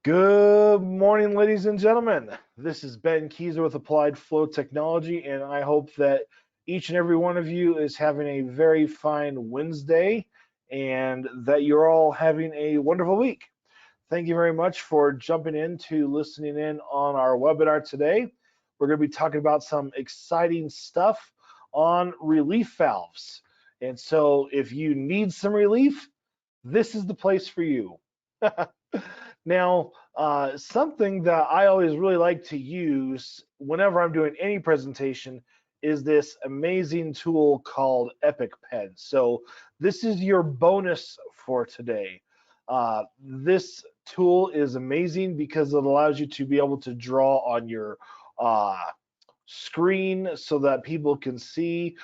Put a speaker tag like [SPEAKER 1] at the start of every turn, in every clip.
[SPEAKER 1] Good morning, ladies and gentlemen. This is Ben Keyser with Applied Flow Technology, and I hope that each and every one of you is having a very fine Wednesday and that you're all having a wonderful week. Thank you very much for jumping in to listening in on our webinar today. We're going to be talking about some exciting stuff on relief valves. And so if you need some relief, this is the place for you. Now, something that I always really like to use whenever I'm doing any presentation is this amazing tool called EpicPen. So this is your bonus for today. This tool is amazing because it allows you to be able to draw on your screen so that people can see.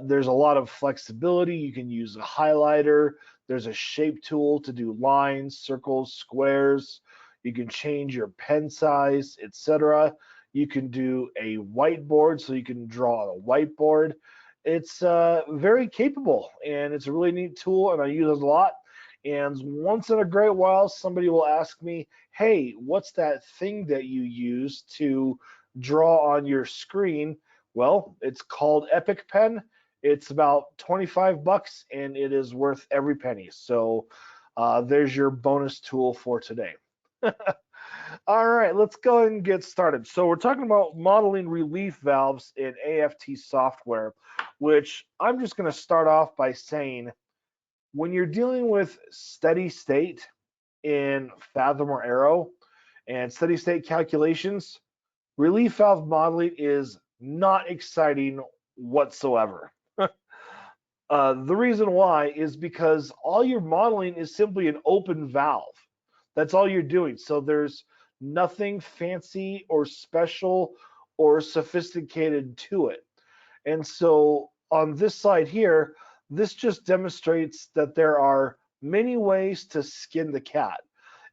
[SPEAKER 1] There's a lot of flexibility. You can use a highlighter. There's a shape tool to do lines, circles, squares. You can change your pen size, etc. You can do a whiteboard, so you can draw on a whiteboard. It's very capable, and it's a really neat tool, and I use it a lot. And once in a great while, somebody will ask me, hey, what's that thing that you use to draw on your screen? Well, it's called EpicPen. It's about 25 bucks and it is worth every penny. So there's your bonus tool for today. All right, let's go ahead and get started. So we're talking about modeling relief valves in AFT software, which I'm just going to start off by saying when you're dealing with steady state in Fathom or Arrow and steady state calculations, relief valve modeling is not exciting whatsoever. The reason why is because all you're modeling is simply an open valve. That's all you're doing. So there's nothing fancy or special or sophisticated to it. And so on this side here, this just demonstrates that there are many ways to skin the cat.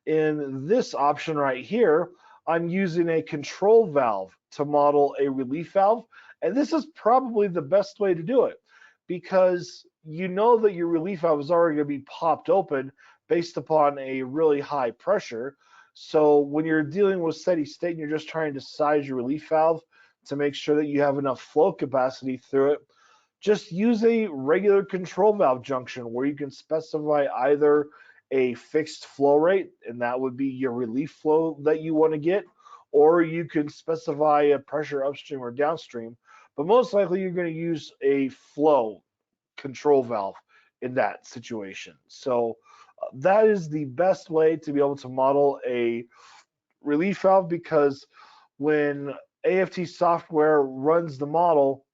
[SPEAKER 1] In this option right here, I'm using a control valve to model a relief valve. And this is probably the best way to do it because you know that your relief valve is already going to be popped open based upon a really high pressure. So when you're dealing with steady state and you're just trying to size your relief valve to make sure that you have enough flow capacity through it, just use a regular control valve junction where you can specify either a fixed flow rate, and that would be your relief flow that you want to get, or you can specify a pressure upstream or downstream. But most likely you're going to use a flow control valve in that situation. So that is the best way to be able to model a relief valve because when AFT software runs the model,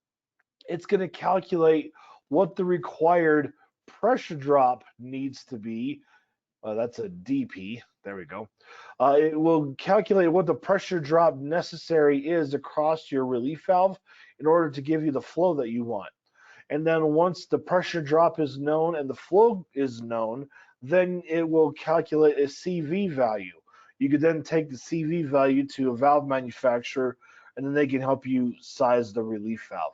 [SPEAKER 1] it's going to calculate what the required pressure drop needs to be. That's a DP. There we go. It will calculate what the pressure drop necessary is across your relief valve in order to give you the flow that you want. And then once the pressure drop is known and the flow is known, then it will calculate a CV value. You could then take the CV value to a valve manufacturer, and then they can help you size the relief valve.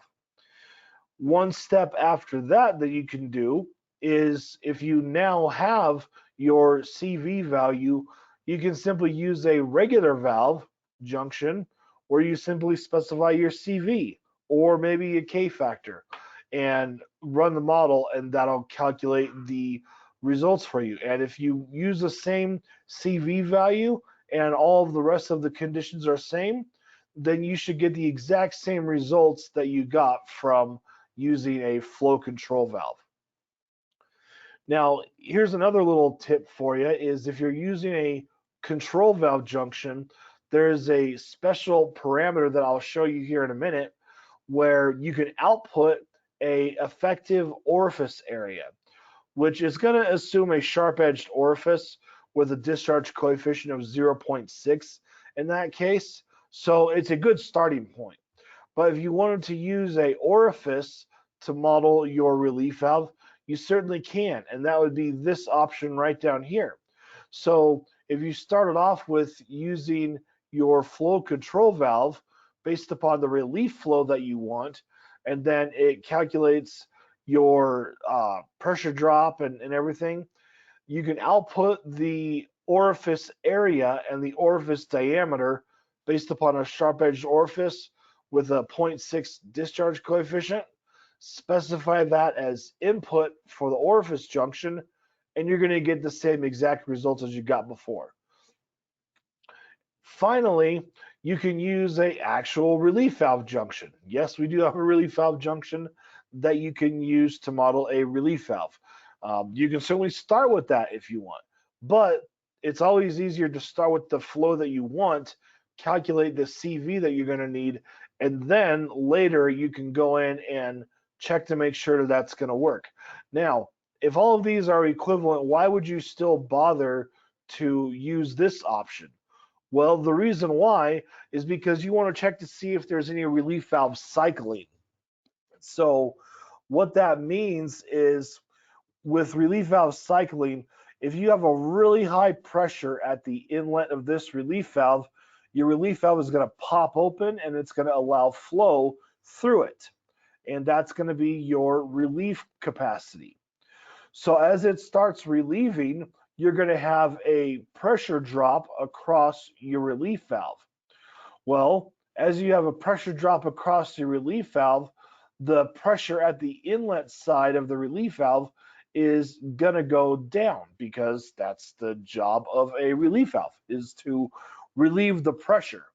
[SPEAKER 1] One step after that you can do is if you now have your CV value, you can simply use a regular valve junction where you simply specify your CV or maybe a K factor and run the model, and that'll calculate the results for you. And if you use the same CV value and all of the rest of the conditions are same, then you should get the exact same results that you got from using a flow control valve. Now, here's another little tip for you is if you're using a control valve junction, there's a special parameter that I'll show you here in a minute where you can output a effective orifice area, which is going to assume a sharp-edged orifice with a discharge coefficient of 0.6 in that case. So it's a good starting point. But if you wanted to use a orifice to model your relief valve, you certainly can, and that would be this option right down here. So if you started off with using your flow control valve based upon the relief flow that you want, and then it calculates your pressure drop and everything, you can output the orifice area and the orifice diameter based upon a sharp-edged orifice with a 0.6 discharge coefficient. Specify that as input for the orifice junction, and you're going to get the same exact results as you got before. Finally, you can use an actual relief valve junction. Yes, we do have a relief valve junction that you can use to model a relief valve. You can certainly start with that if you want, but it's always easier to start with the flow that you want, calculate the CV that you're going to need, and then later you can go in and check to make sure that that's going to work. Now, if all of these are equivalent, why would you still bother to use this option? Well, the reason why is because you want to check to see if there's any relief valve cycling. So what that means is with relief valve cycling, if you have a really high pressure at the inlet of this relief valve, your relief valve is going to pop open and it's going to allow flow through it. And that's going to be your relief capacity. So as it starts relieving, you're going to have a pressure drop across your relief valve. Well, as you have a pressure drop across your relief valve, the pressure at the inlet side of the relief valve is going to go down because that's the job of a relief valve, is to relieve the pressure.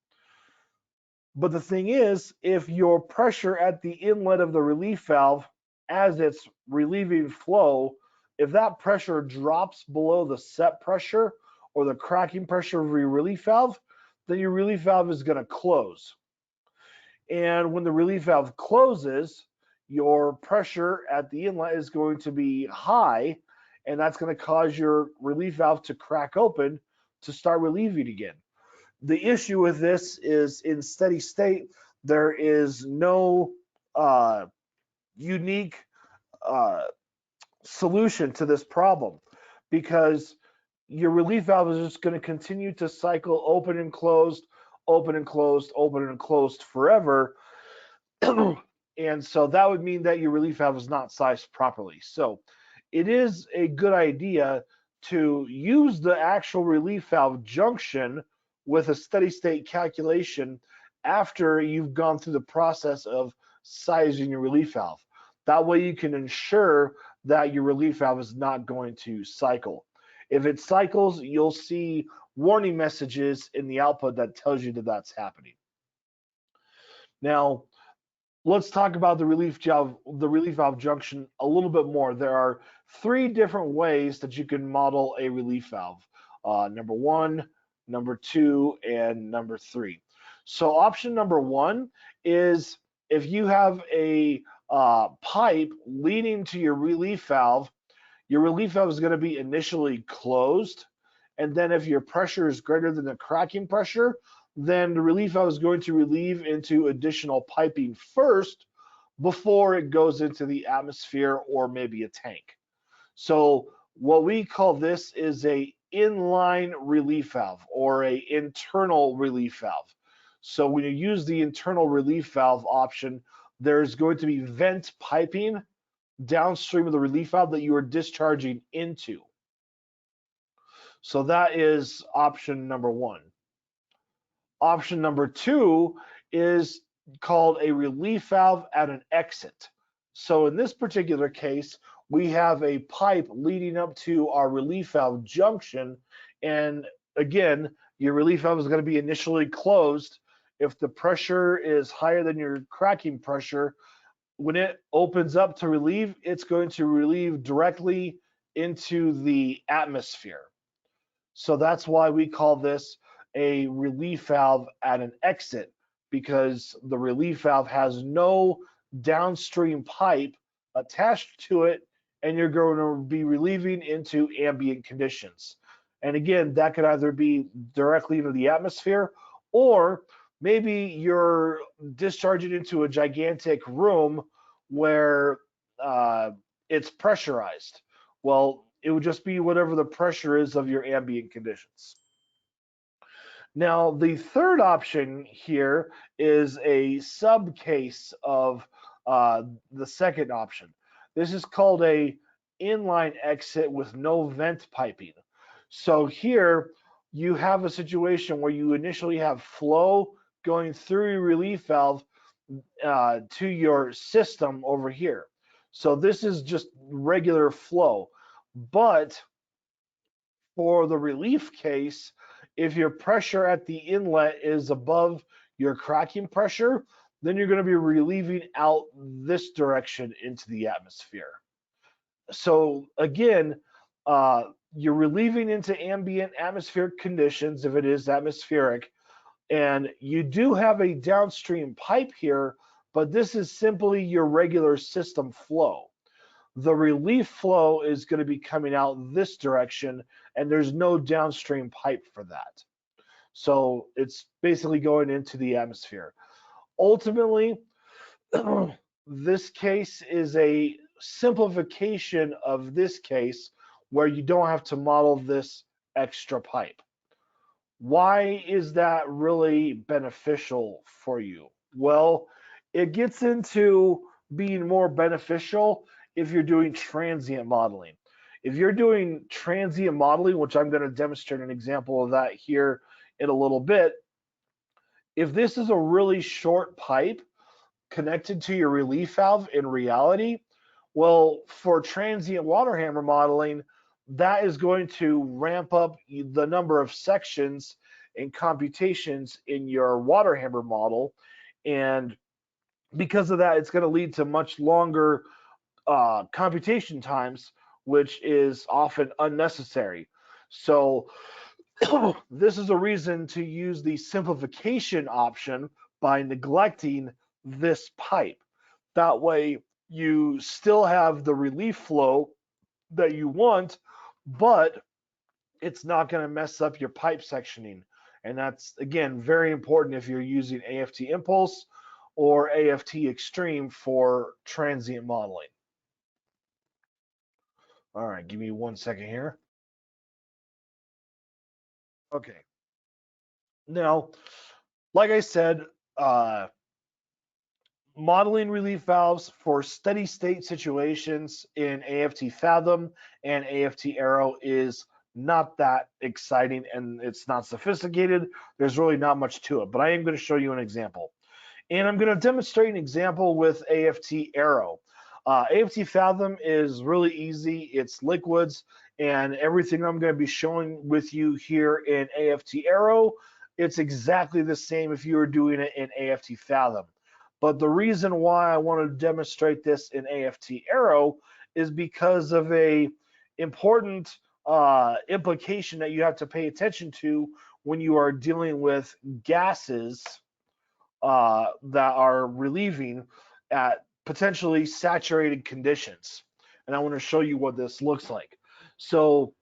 [SPEAKER 1] But the thing is, if your pressure at the inlet of the relief valve as it's relieving flow, if that pressure drops below the set pressure or the cracking pressure of your relief valve, then your relief valve is going to close. And when the relief valve closes, your pressure at the inlet is going to be high, and that's going to cause your relief valve to crack open to start relieving again. The issue with this is in steady state, there is no unique solution to this problem because your relief valve is just going to continue to cycle open and closed, open and closed, open and closed forever. And so that would mean that your relief valve is not sized properly. So it is a good idea to use the actual relief valve junction with a steady state calculation after you've gone through the process of sizing your relief valve. That way you can ensure that your relief valve is not going to cycle. If it cycles, you'll see warning messages in the output that tells you that that's happening. Now, let's talk about the relief valve junction a little bit more. There are 3 different ways that you can model a relief valve. Number 1, number 2, and number 3. So option number 1 is if you have a pipe leading to your relief valve is going to be initially closed, and then if your pressure is greater than the cracking pressure, then the relief valve is going to relieve into additional piping first before it goes into the atmosphere or maybe a tank. So what we call this is a inline relief valve or a internal relief valve. So when you use the internal relief valve option, there's going to be vent piping downstream of the relief valve that you are discharging into. So that is option number 1. Option number 2 is called a relief valve at an exit. So in this particular case, we have a pipe leading up to our relief valve junction, and again, your relief valve is going to be initially closed. If the pressure is higher than your cracking pressure, when it opens up to relieve, it's going to relieve directly into the atmosphere. So that's why we call this a relief valve at an exit, because the relief valve has no downstream pipe attached to it, and you're going to be relieving into ambient conditions. And again, that could either be directly into the atmosphere, or maybe you're discharging into a gigantic room where it's pressurized. Well, it would just be whatever the pressure is of your ambient conditions. Now, the third option here is a subcase of the second option. This is called a inline exit with no vent piping. So here you have a situation where you initially have flow going through your relief valve to your system over here. So this is just regular flow. But for the relief case, if your pressure at the inlet is above your cracking pressure, then you're going to be relieving out this direction into the atmosphere. So again, you're relieving into ambient atmospheric conditions if it is atmospheric, and you do have a downstream pipe here, but this is simply your regular system flow. The relief flow is going to be coming out this direction, and there's no downstream pipe for that. So it's basically going into the atmosphere. Ultimately, this case is a simplification of this case where you don't have to model this extra pipe. Why is that really beneficial for you? Well, it gets into being more beneficial if you're doing transient modeling. If you're doing transient modeling, which I'm going to demonstrate an example of that here in a little bit, if this is a really short pipe connected to your relief valve in reality, well, for transient water hammer modeling, that is going to ramp up the number of sections and computations in your water hammer model. And because of that, it's going to lead to much longer computation times, which is often unnecessary. So this is a reason to use the simplification option by neglecting this pipe. That way you still have the relief flow that you want, but it's not going to mess up your pipe sectioning. And that's, again, very important if you're using AFT Impulse or AFT Extreme for transient modeling. All right, give me 1 second here. Okay. Now, like I said, modeling relief valves for steady state situations in AFT Fathom and AFT Arrow is not that exciting, and it's not sophisticated. There's really not much to it, but I am going to show you an example. And I'm going to demonstrate an example with AFT Arrow. AFT Fathom is really easy. It's liquids, and everything I'm going to be showing with you here in AFT Arrow, it's exactly the same if you were doing it in AFT Fathom. But the reason why I want to demonstrate this in AFT Arrow is because of a important implication that you have to pay attention to when you are dealing with gases that are relieving at potentially saturated conditions. And I want to show you what this looks like. So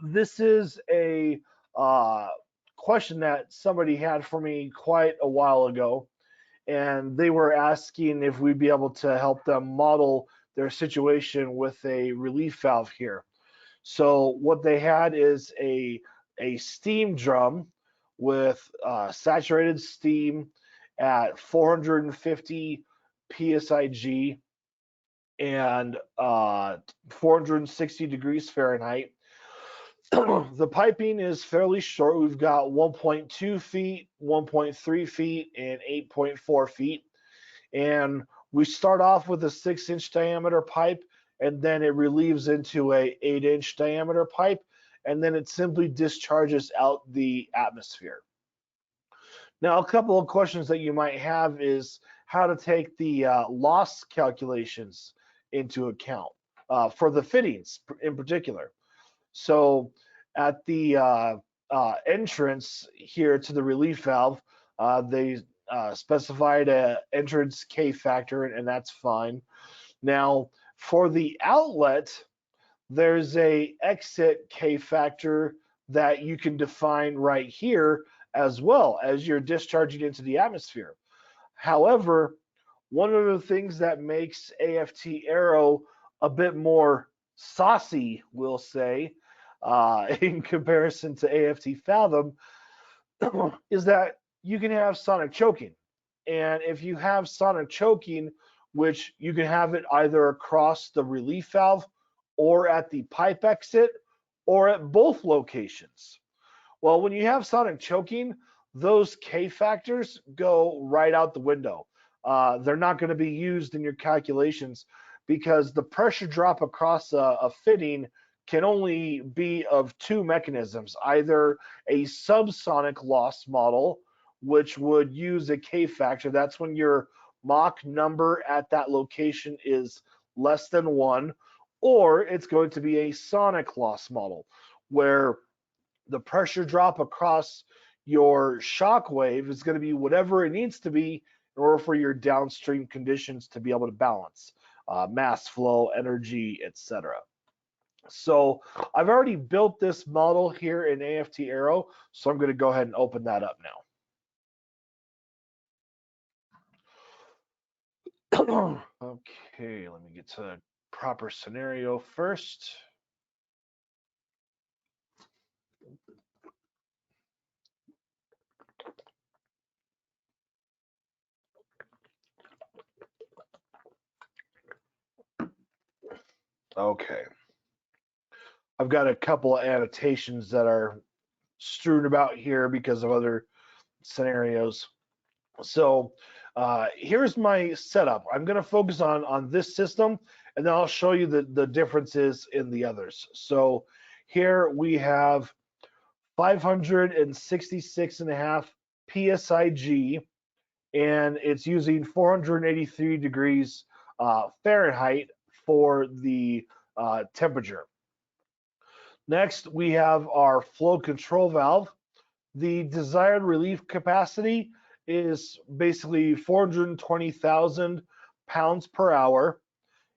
[SPEAKER 1] this is a question that somebody had for me quite a while ago, and they were asking if we'd be able to help them model their situation with a relief valve here. So what they had is a steam drum with saturated steam at 450 psig and 460 degrees Fahrenheit. The piping is fairly short. We've got 1.2 feet, 1.3 feet, and 8.4 feet. And we start off with a 6-inch diameter pipe, and then it relieves into a 8-inch diameter pipe, and then it simply discharges out the atmosphere. Now, a couple of questions that you might have is how to take the loss calculations into account for the fittings in particular. So at the entrance here to the relief valve, they specified an entrance K factor, and that's fine. Now, for the outlet, there's a exit K factor that you can define right here as well as you're discharging into the atmosphere. However, one of the things that makes AFT Arrow a bit more saucy, we'll say, in comparison to AFT Fathom, is that you can have sonic choking. And if you have sonic choking, which you can have it either across the relief valve or at the pipe exit or at both locations? Well, when you have sonic choking, those K factors go right out the window. They're not going to be used in your calculations because the pressure drop across a fitting can only be of two mechanisms, either a subsonic loss model, which would use a K factor. That's when your Mach number at that location is less than 1, or it's going to be a sonic loss model, where the pressure drop across your shock wave is going to be whatever it needs to be in order for your downstream conditions to be able to balance mass flow, energy, etc. So I've already built this model here in AFT Arrow, so I'm going to go ahead and open that up now. Okay, let me get to the proper scenario first. Okay. I've got a couple of annotations that are strewn about here because of other scenarios. So here's my setup. I'm going to focus on this system, and then I'll show you the differences in the others. So here we have 566.5 PSIG, and it's using 483 degrees Fahrenheit for the temperature. Next, we have our flow control valve. The desired relief capacity is basically 420,000 pounds per hour.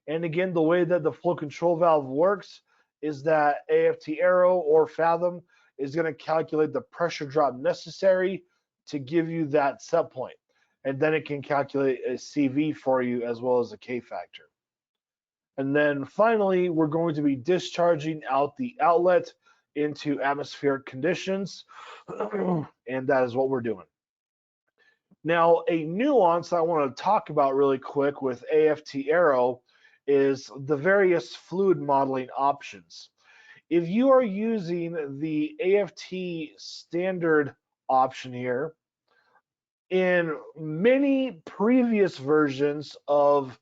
[SPEAKER 1] And again, the way that the flow control valve works is that AFT Arrow or Fathom is going to calculate the pressure drop necessary to give you that set point. And then it can calculate a CV for you as well as a K factor. And then finally, we're going to be discharging out the outlet into atmospheric conditions. And that is what we're doing. Now, a nuance I want to talk about really quick with AFT Arrow is the various fluid modeling options. If you are using the AFT standard option here, in many previous versions of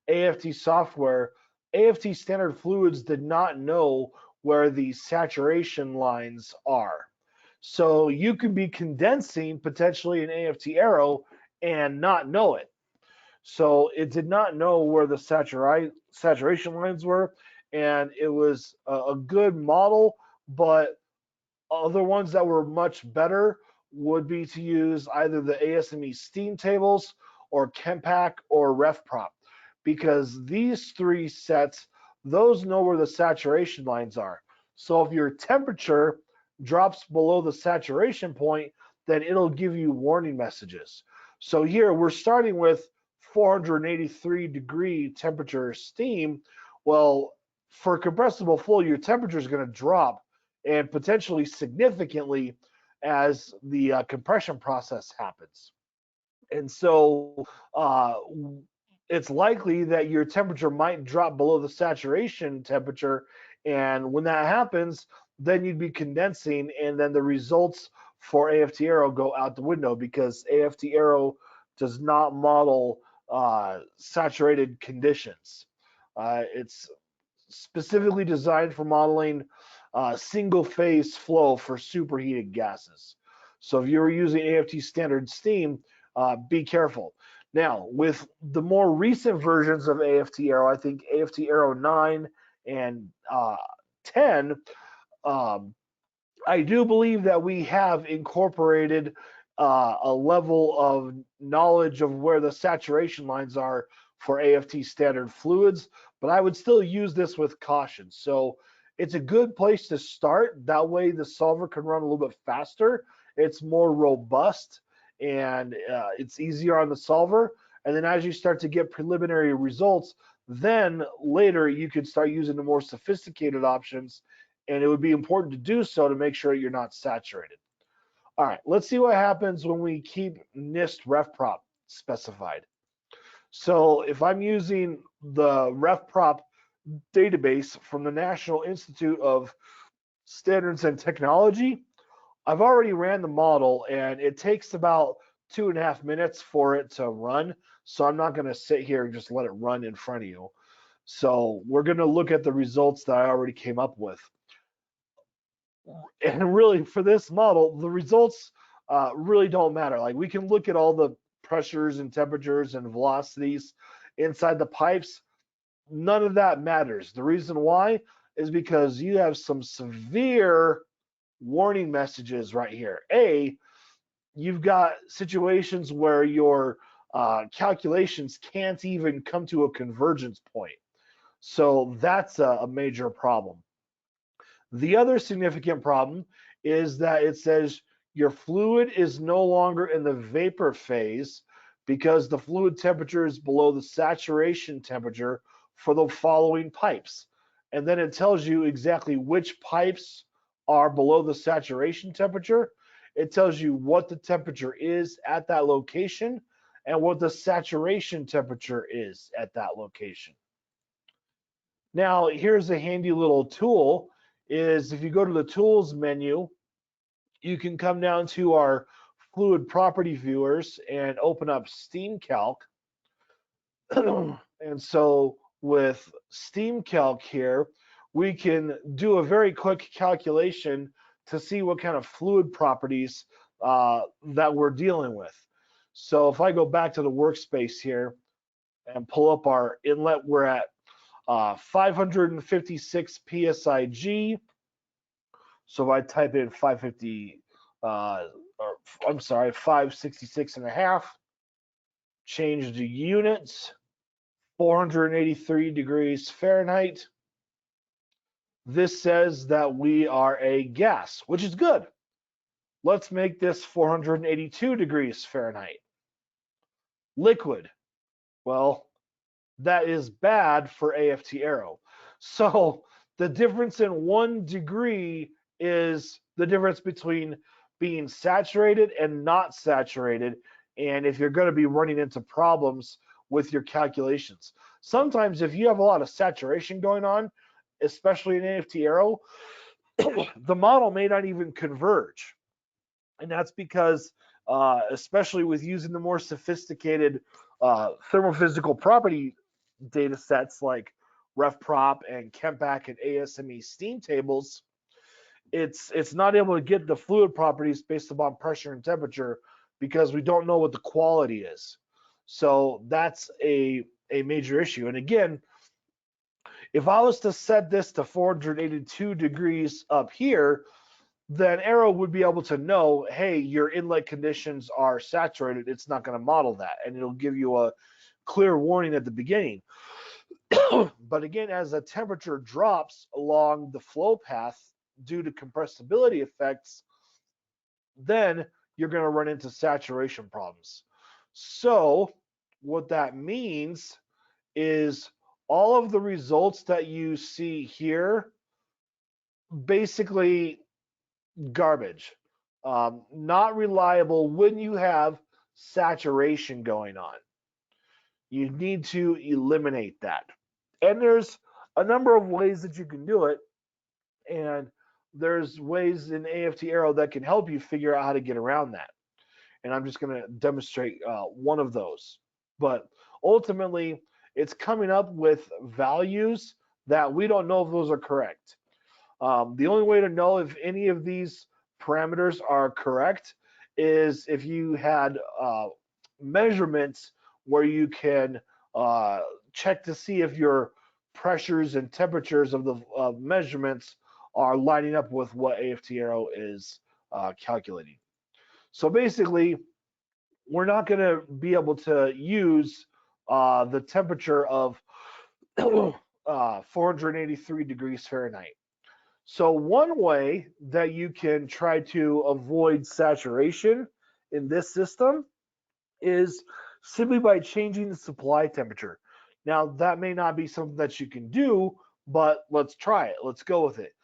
[SPEAKER 1] AFT software, AFT standard fluids did not know where the saturation lines are. So you could be condensing potentially an AFT Arrow and not know it. So it did not know where the saturation lines were, and it was a good model, but other ones that were much better would be to use either the ASME steam tables or Chempac or RefProp, because these three sets, those know where the saturation lines are. So if your temperature drops below the saturation point, then it'll give you warning messages. So here we're starting with 483 degree temperature steam. Well, for compressible flow, your temperature is going to drop, and potentially significantly, as the compression process happens. And so it's likely that your temperature might drop below the saturation temperature. And when that happens, then you'd be condensing, and then the results for AFT Arrow go out the window because AFT Arrow does not model saturated conditions. It's specifically designed for modeling single phase flow for superheated gases. So if you're using AFT standard steam, be careful. Now, with the more recent versions of AFT Arrow, I think AFT Arrow 9 and 10, I do believe that we have incorporated a level of knowledge of where the saturation lines are for AFT standard fluids, but I would still use this with caution. So it's a good place to start. That way the solver can run a little bit faster. It's more robust, and it's easier on the solver. And then as you start to get preliminary results, then later you can start using the more sophisticated options, and it would be important to do so to make sure you're not saturated. All right, let's see what happens when we keep NIST RefProp specified. So if I'm using the RefProp database from the National Institute of standards and technology, I've already ran the model and it takes about 2.5 minutes for it to run. So I'm not going to sit here and just let it run in front of you. So we're going to look at the results that I already came up with. And really for this model, the results really don't matter. Like we can look at all the pressures and temperatures and velocities inside the pipes. None of that matters. The reason why is because you have some severe warning messages right here. You've got situations where your calculations can't even come to a convergence point. So that's a major problem. The other significant problem is that it says your fluid is no longer in the vapor phase because the fluid temperature is below the saturation temperature for the following pipes. And then it tells you exactly which pipes are below the saturation temperature. It tells you what the temperature is at that location and what the saturation temperature is at that location. Now, here's a handy little tool is if you go to the tools menu, you can come down to our fluid property viewers and open up Steam Calc. And so with Steam Calc here, we can do a very quick calculation to see what kind of fluid properties that we're dealing with. So if I go back to the workspace here and pull up our inlet, we're at 556 psig. So if I type in 566 and a half, change the units, 483 degrees Fahrenheit. This says that we are a gas, which is good. Let's make this 482 degrees Fahrenheit. Liquid. Well, that is bad for AFT Arrow. So the difference in 1 degree is the difference between being saturated and not saturated, and if you're going to be running into problems with your calculations. Sometimes if you have a lot of saturation going on, especially in AFT Arrow, the model may not even converge. And that's because, especially with using the more sophisticated thermophysical property data sets like RefProp and ChemPack and ASME steam tables, it's not able to get the fluid properties based upon pressure and temperature because we don't know what the quality is. So that's a major issue. And again, if I was to set this to 482 degrees up here, then Arrow would be able to know, hey, your inlet conditions are saturated. It's not going to model that, and it'll give you a clear warning at the beginning. But again, as the temperature drops along the flow path due to compressibility effects, then you're going to run into saturation problems. So what that means is all of the results that you see here, basically garbage, not reliable when you have saturation going on. You need to eliminate that. And there's a number of ways that you can do it. And there's ways in AFT Arrow that can help you figure out how to get around that. And I'm just going to demonstrate one of those. But ultimately, it's coming up with values that we don't know if those are correct. The only way to know if any of these parameters are correct is if you had measurements where you can check to see if your pressures and temperatures of the measurements are lining up with what AFT Arrow is calculating. So basically, we're not going to be able to use the temperature of 483 degrees Fahrenheit. So one way that you can try to avoid saturation in this system is simply by changing the supply temperature. Now, that may not be something that you can do, but let's try it. Let's go with it.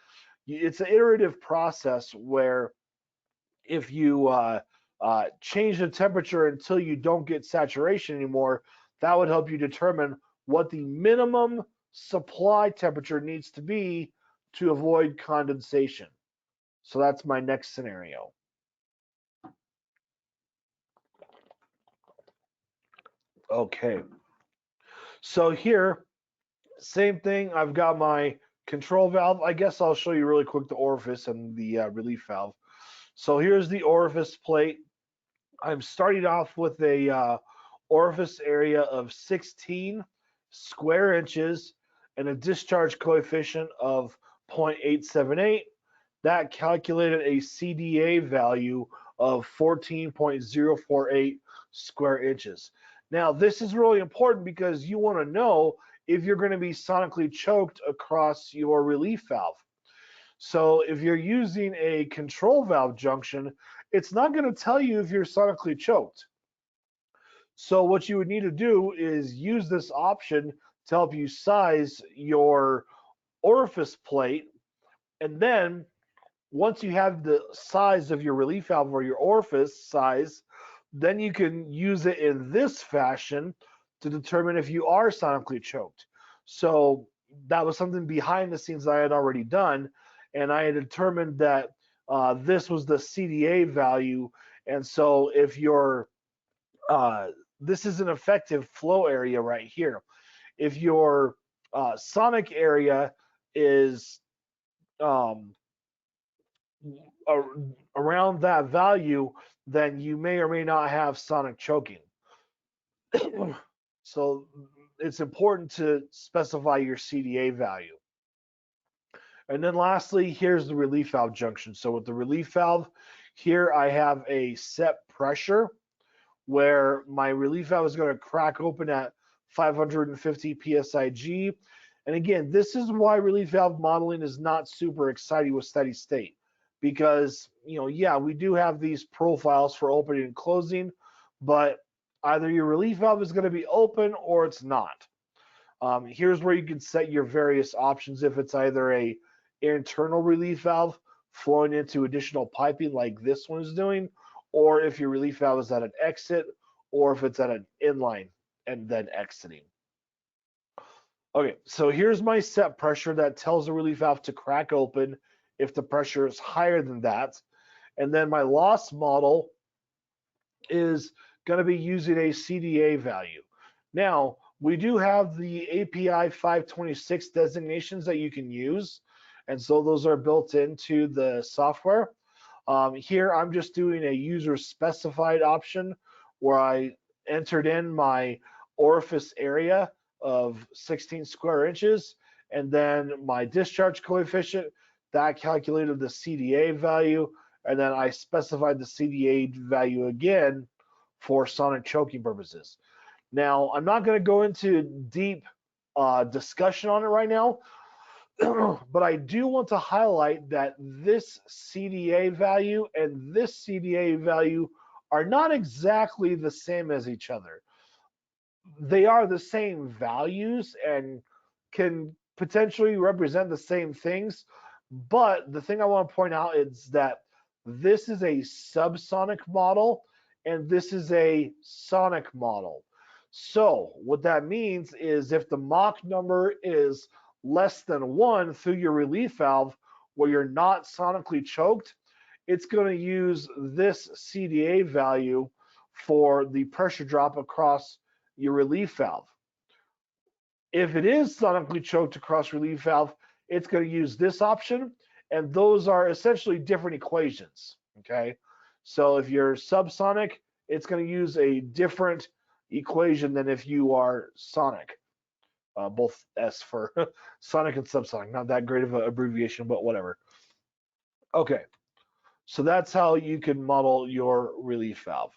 [SPEAKER 1] It's an iterative process where if you change the temperature until you don't get saturation anymore, that would help you determine what the minimum supply temperature needs to be to avoid condensation. So that's my next scenario. Okay. So here, same thing. I've got my control valve. I guess I'll show you really quick the orifice and the relief valve. So here's the orifice plate. I'm starting off with a orifice area of 16 square inches and a discharge coefficient of 0.878. That calculated a CDA value of 14.048 square inches. Now, this is really important because you want to know if you're going to be sonically choked across your relief valve. So if you're using a control valve junction, it's not going to tell you if you're sonically choked. So what you would need to do is use this option to help you size your orifice plate, and then once you have the size of your relief valve or your orifice size, then you can use it in this fashion to determine if you are sonically choked. So that was something behind the scenes I had already done, and I had determined that this was the CDA value. And so if your this is an effective flow area right here. If your sonic area is around that value, then you may or may not have sonic choking. So it's important to specify your CDA value. And then lastly, here's the relief valve junction. So with the relief valve, here I have a set pressure where my relief valve is going to crack open at 550 psig. And again, this is why relief valve modeling is not super exciting with steady state, because, yeah, we do have these profiles for opening and closing, but either your relief valve is going to be open or it's not. Here's where you can set your various options. If it's either a internal relief valve flowing into additional piping like this one is doing, or if your relief valve is at an exit, or if it's at an inline and then exiting. Okay, so here's my set pressure that tells the relief valve to crack open if the pressure is higher than that. And then my loss model is going to be using a CDA value. Now, we do have the API 526 designations that you can use, and so those are built into the software. Here, I'm just doing a user specified option where I entered in my orifice area of 16 square inches, and then my discharge coefficient, that calculated the CDA value, and then I specified the CDA value again for sonic choking purposes. Now, I'm not going to go into deep discussion on it right now, but I do want to highlight that this CDA value and this CDA value are not exactly the same as each other. They are the same values and can potentially represent the same things, but the thing I want to point out is that this is a subsonic model and this is a sonic model. So what that means is if the Mach number is less than 1 through your relief valve where you're not sonically choked, it's going to use this CDA value for the pressure drop across your relief valve. If it is sonically choked across relief valve, it's going to use this option, and those are essentially different equations, okay? So if you're subsonic, it's going to use a different equation than if you are sonic. Both S for sonic and subsonic, not that great of an abbreviation, but whatever. Okay, so that's how you can model your relief valve.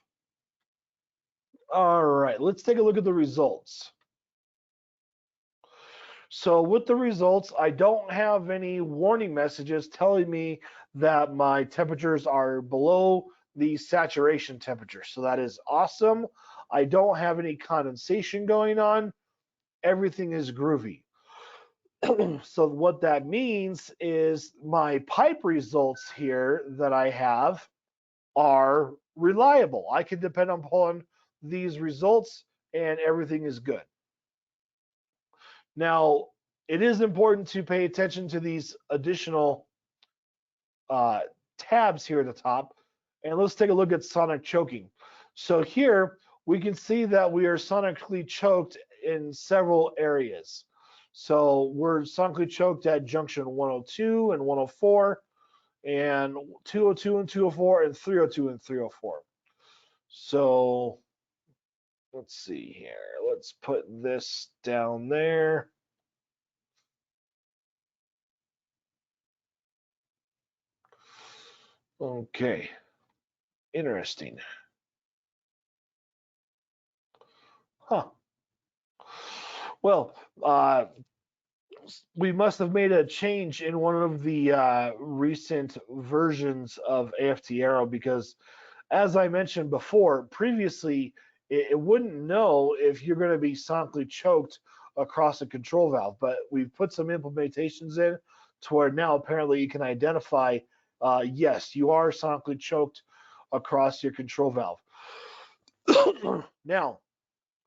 [SPEAKER 1] All right, let's take a look at the results. So with the results, I don't have any warning messages telling me that my temperatures are below the saturation temperature. So that is awesome. I don't have any condensation going on. Everything is groovy. So what that means is my pipe results here that I have are reliable. I can depend upon these results and everything is good. Now, it is important to pay attention to these additional uh, tabs here at the top. And let's take a look at sonic choking. So here we can see that we are sonically choked in several areas. So we're sonically choked at junction 102 and 104, and 202 and 204, and 302 and 304. So let's see here. Let's put this down there. Okay, interesting. Huh. Well, we must have made a change in one of the recent versions of AFT Arrow because, as I mentioned before, previously it wouldn't know if you're going to be sonically choked across a control valve, but we've put some implementations in to where now apparently you can identify, yes, you are sonically choked across your control valve. Now,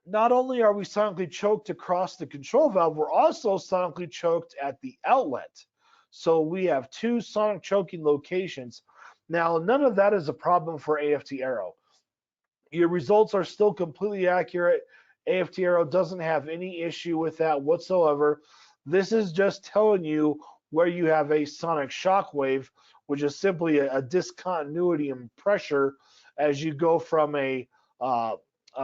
[SPEAKER 1] not only are we sonically choked across the control valve, we're also sonically choked at the outlet. So we have two sonic choking locations. Now, none of that is a problem for AFT Arrow. Your results are still completely accurate. AFT Arrow doesn't have any issue with that whatsoever. This is just telling you where you have a sonic shock wave, which is simply a discontinuity in pressure as you go from a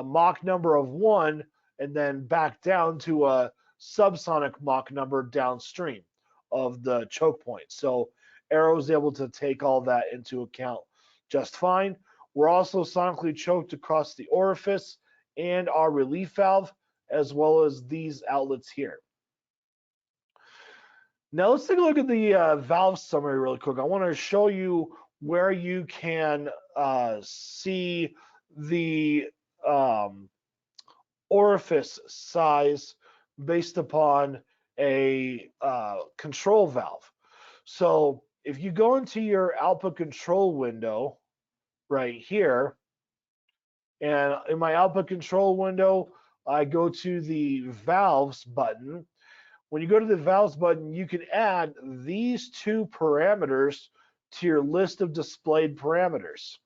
[SPEAKER 1] Mach number of 1 and then back down to a subsonic Mach number downstream of the choke point. So Arrow is able to take all that into account just fine. We're also sonically choked across the orifice and our relief valve, as well as these outlets here. Now let's take a look at the valve summary really quick. I want to show you where you can see the orifice size based upon a control valve. So if you go into your output control window right here, and in my output control window, I go to the valves button. When you go to the valves button, you can add these two parameters to your list of displayed parameters.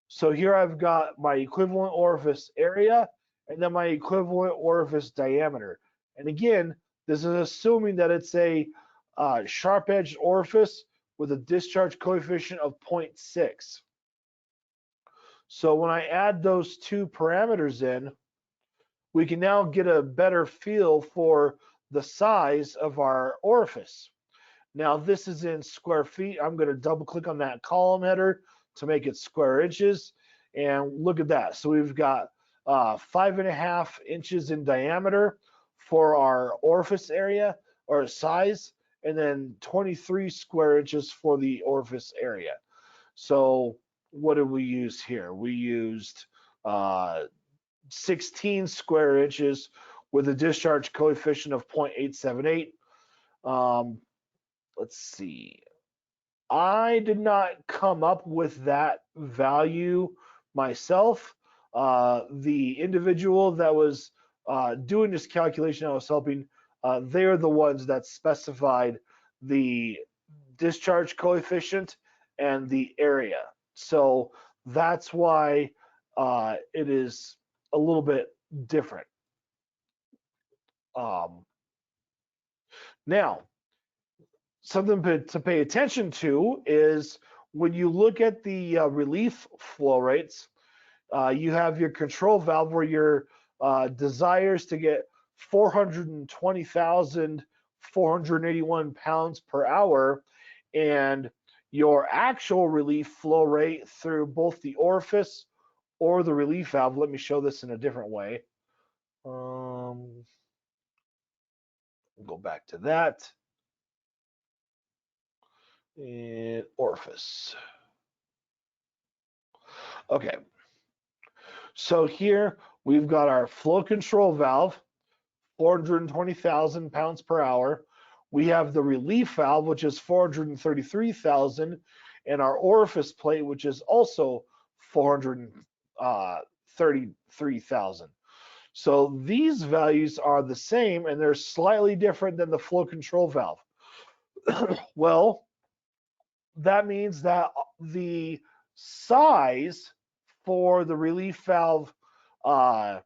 [SPEAKER 1] So here I've got my equivalent orifice area and then my equivalent orifice diameter. And again, this is assuming that it's a sharp-edged orifice with a discharge coefficient of 0.6. So when I add those two parameters in, we can now get a better feel for the size of our orifice. Now this is in square feet. I'm going to double click on that column header to make it square inches. And look at that. So we've got 5.5 inches in diameter for our orifice area or size, and then 23 square inches for the orifice area. So what did we use here? We used 16 square inches with a discharge coefficient of 0.878. Let's see. I did not come up with that value myself. The individual that was doing this calculation I was helping, they're the ones that specified the discharge coefficient and the area. So that's why it is a little bit different. Now, something to pay attention to is when you look at the relief flow rates, you have your control valve where your desires to get 420,481 pounds per hour, and your actual relief flow rate through both the orifice or the relief valve. Let me show this in a different way. Go back to that. And orifice. Okay. So here we've got our flow control valve, 420,000 pounds per hour. We have the relief valve, which is 433,000, and our orifice plate, which is also 433,000. So these values are the same and they're slightly different than the flow control valve. Well, that means that the size for the relief valve uh,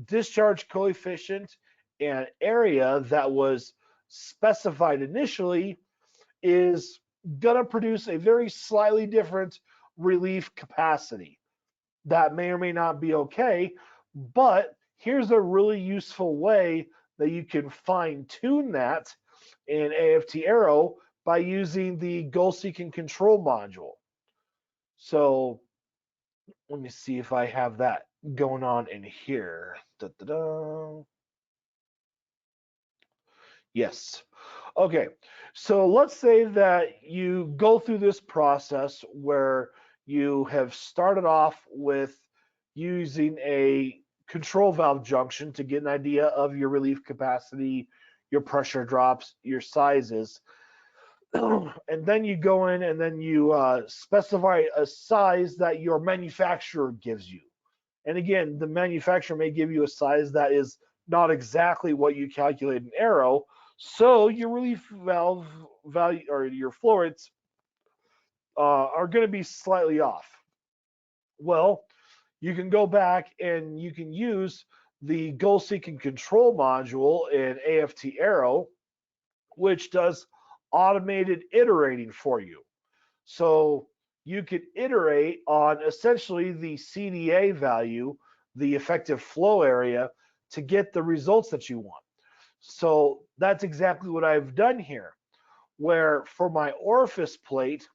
[SPEAKER 1] discharge coefficient and area that was specified initially is going to produce a very slightly different relief capacity. That may or may not be okay, but here's a really useful way that you can fine tune that in AFT Arrow by using the goal seeking control module. So let me see if I have that going on in here. Da, da, da. Yes. Okay. So let's say that you go through this process where you have started off with using a control valve junction to get an idea of your relief capacity, your pressure drops, your sizes. And then you go in and then you specify a size that your manufacturer gives you. And again, the manufacturer may give you a size that is not exactly what you calculate in Arrow. So your relief valve value or your flow rates are going to be slightly off. Well, you can go back and you can use the goal seeking control module in AFT Arrow, which does automated iterating for you. So you could iterate on essentially the CDA value, the effective flow area, to get the results that you want. So that's exactly what I've done here, where for my orifice plate,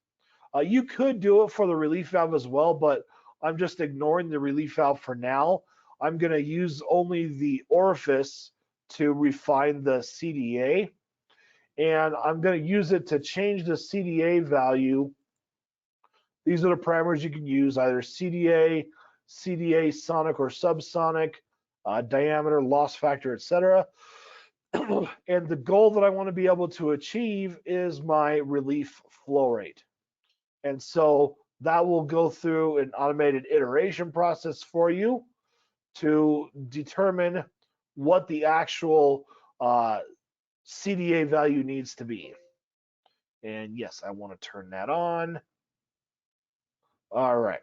[SPEAKER 1] you could do it for the relief valve as well, but I'm just ignoring the relief valve for now. I'm going to use only the orifice to refine the CDA, and I'm going to use it to change the CDA value. These are the parameters you can use, either CDA, CDA sonic or subsonic, diameter, loss factor, etc. And the goal that I want to be able to achieve is my relief flow rate. And so that will go through an automated iteration process for you to determine what the actual CDA value needs to be. And yes, I want to turn that on. All right.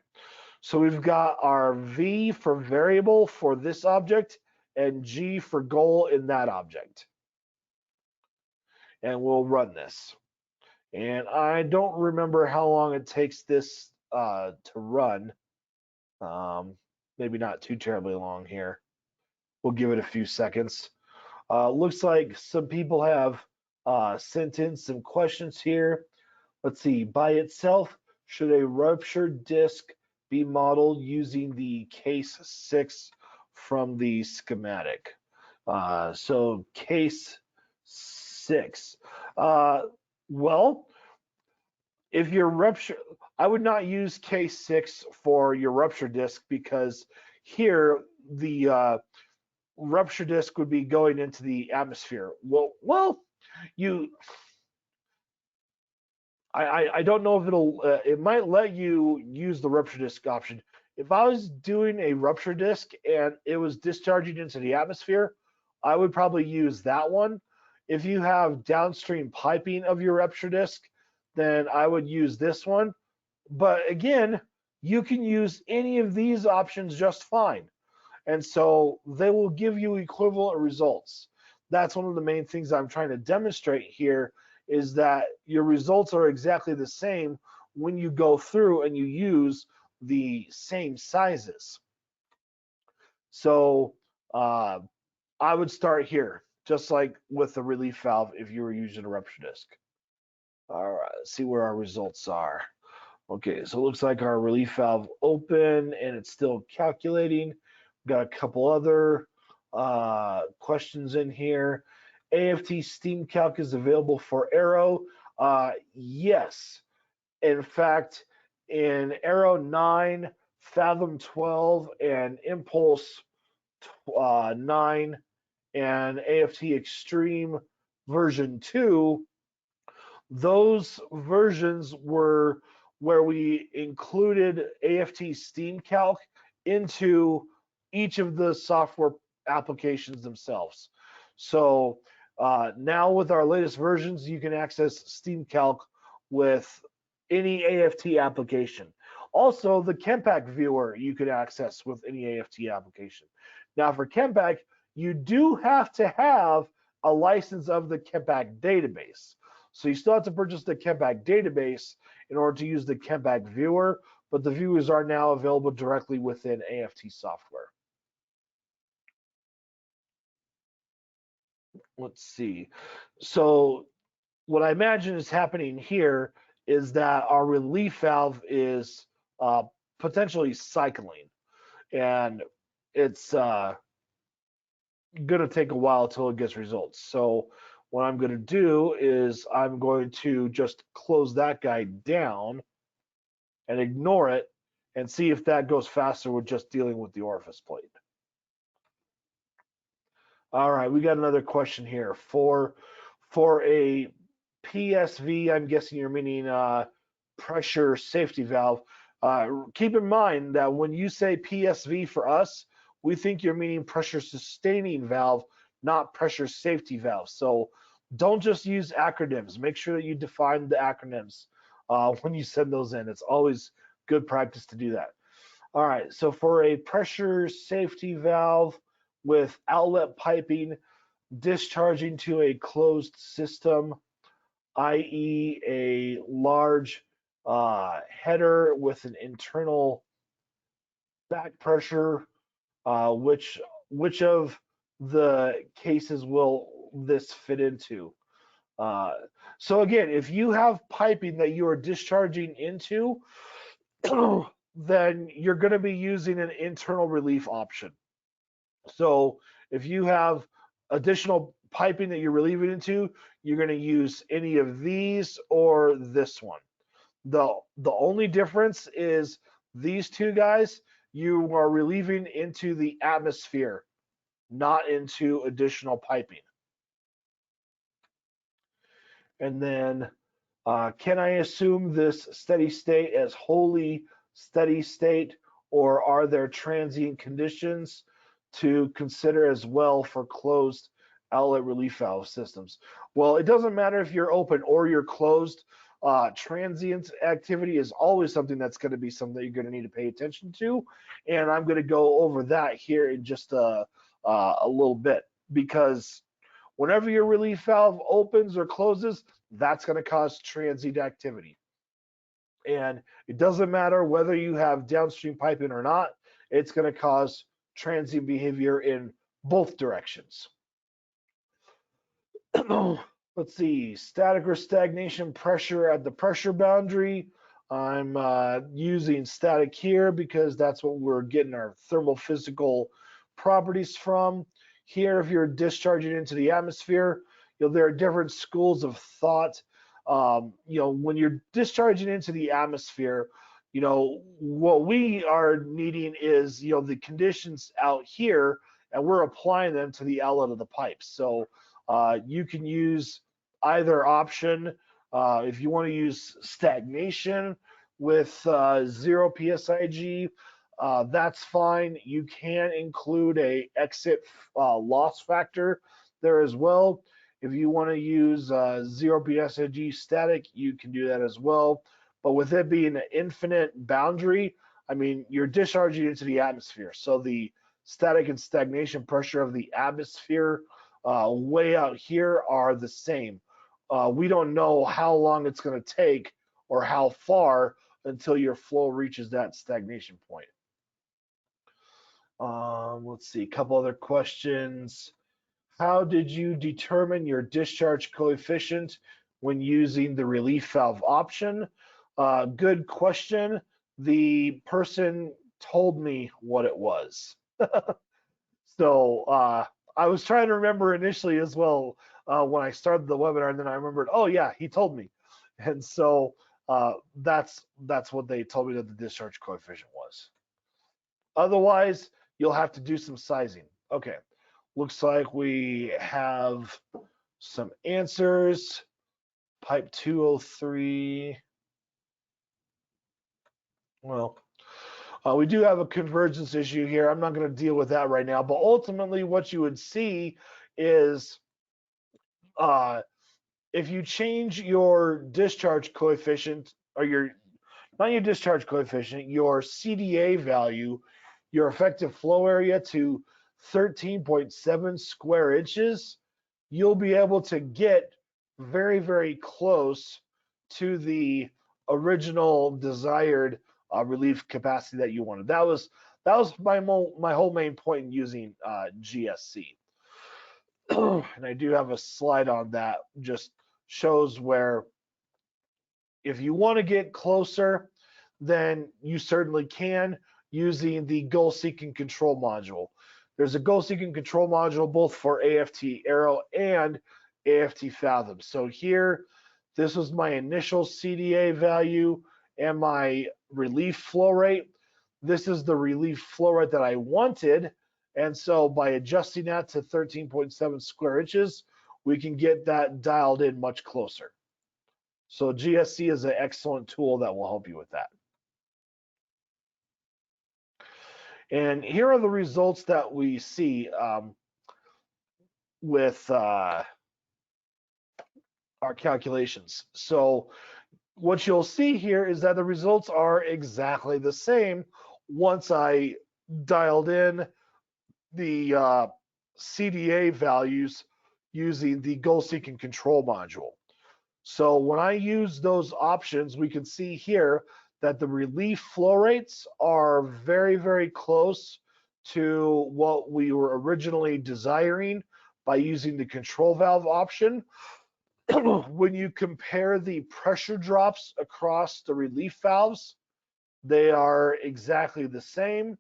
[SPEAKER 1] So we've got our V for variable for this object and G for goal in that object. And we'll run this. And I don't remember how long it takes this to run. Maybe not too terribly long here. We'll give it a few seconds. Looks like some people have sent in some questions here. Let's see. By itself, should a ruptured disc be modeled using the case 6 from the schematic? So case 6. Well, if your rupture, I would not use case 6 for your rupture disc because here the rupture disc would be going into the atmosphere. Well, you. I don't know if it might let you use the rupture disc option. If I was doing a rupture disc and it was discharging into the atmosphere, I would probably use that one. If you have downstream piping of your rupture disc, then I would use this one. But again, you can use any of these options just fine. And so they will give you equivalent results. That's one of the main things I'm trying to demonstrate here is that your results are exactly the same when you go through and you use the same sizes. So I would start here, just like with the relief valve if you were using a rupture disc. All right, let's see where our results are. Okay, so it looks like our relief valve open and it's still calculating. We've got a couple other questions in here. AFT Steam Calc is available for Arrow. Yes. In fact, in Arrow 9, Fathom 12, and Impulse 9, and AFT Extreme version 2, those versions were where we included AFT Steam Calc into each of the software applications themselves. So now with our latest versions, you can access SteamCalc with any AFT application. Also, the Chempack viewer you can access with any AFT application. Now for Chempack, you do have to have a license of the Chempack database. So you still have to purchase the Chempack database in order to use the Chempack viewer, but the viewers are now available directly within AFT software. Let's see. So what I imagine is happening here is that our relief valve is potentially cycling, and it's going to take a while until it gets results. So what I'm going to do is I'm going to just close that guy down and ignore it and see if that goes faster with just dealing with the orifice plate. All right, we got another question here. For a PSV, I'm guessing you're meaning pressure safety valve. Keep in mind that when you say PSV for us, we think you're meaning pressure sustaining valve, not pressure safety valve. So don't just use acronyms. Make sure that you define the acronyms when you send those in. It's always good practice to do that. All right, so for a pressure safety valve with outlet piping discharging to a closed system, i.e. a large header with an internal back pressure, which of the cases will this fit into? So again, if you have piping that you are discharging into, then you're going to be using an internal relief option. So if you have additional piping that you're relieving into, you're going to use any of these or this one. The only difference is these two guys, you are relieving into the atmosphere, not into additional piping. And then can I assume this steady state as wholly steady state, or are there transient conditions to consider as well for closed outlet relief valve systems? Well, it doesn't matter if you're open or you're closed. Transient activity is always something that's going to be something that you're going to need to pay attention to, and I'm going to go over that here in just a little bit, because whenever your relief valve opens or closes, that's going to cause transient activity. And it doesn't matter whether you have downstream piping or not, it's going to cause transient behavior in both directions. Let's see, static or stagnation pressure at the pressure boundary. I'm using static here because that's what we're getting our thermal physical properties from. Here, if you're discharging into the atmosphere, there are different schools of thought. When you're discharging into the atmosphere, what we are needing is, the conditions out here, and we're applying them to the outlet of the pipe. So you can use either option. If you want to use stagnation with 0 PSIG, that's fine. You can include a exit loss factor there as well. If you want to use 0 PSIG static, you can do that as well. But with it being an infinite boundary, I mean, you're discharging into the atmosphere. So the static and stagnation pressure of the atmosphere way out here are the same. We don't know how long it's going to take or how far until your flow reaches that stagnation point. Let's see, a couple other questions. How did you determine your discharge coefficient when using the relief valve option? Good question. The person told me what it was. So I was trying to remember initially as well when I started the webinar, and then I remembered, oh yeah, he told me. And so that's what they told me that the discharge coefficient was. Otherwise, you'll have to do some sizing. Okay, looks like we have some answers. Pipe 203. Well, We do have a convergence issue here. I'm not going to deal with that right now, but ultimately what you would see is if you change your discharge coefficient, or not your discharge coefficient, your CDA value, your effective flow area to 13.7 square inches, you'll be able to get very, very close to the original desired relief capacity that you wanted. That was my whole main point in using GSC. And I do have a slide on that, just shows where if you want to get closer, then you certainly can using the goal seeking control module. There's a goal seeking control module both for AFT Arrow and AFT Fathom. So here, this was my initial CDA value and my relief flow rate. This is the relief flow rate that I wanted. And so by adjusting that to 13.7 square inches, we can get that dialed in much closer. So GSC is an excellent tool that will help you with that. And here are the results that we see with our calculations. So what you'll see here is that the results are exactly the same once I dialed in the CDA values using the goal seeking control module. So when I use those options, we can see here that the relief flow rates are very, very close to what we were originally desiring by using the control valve option. When you compare the pressure drops across the relief valves, they are exactly the same,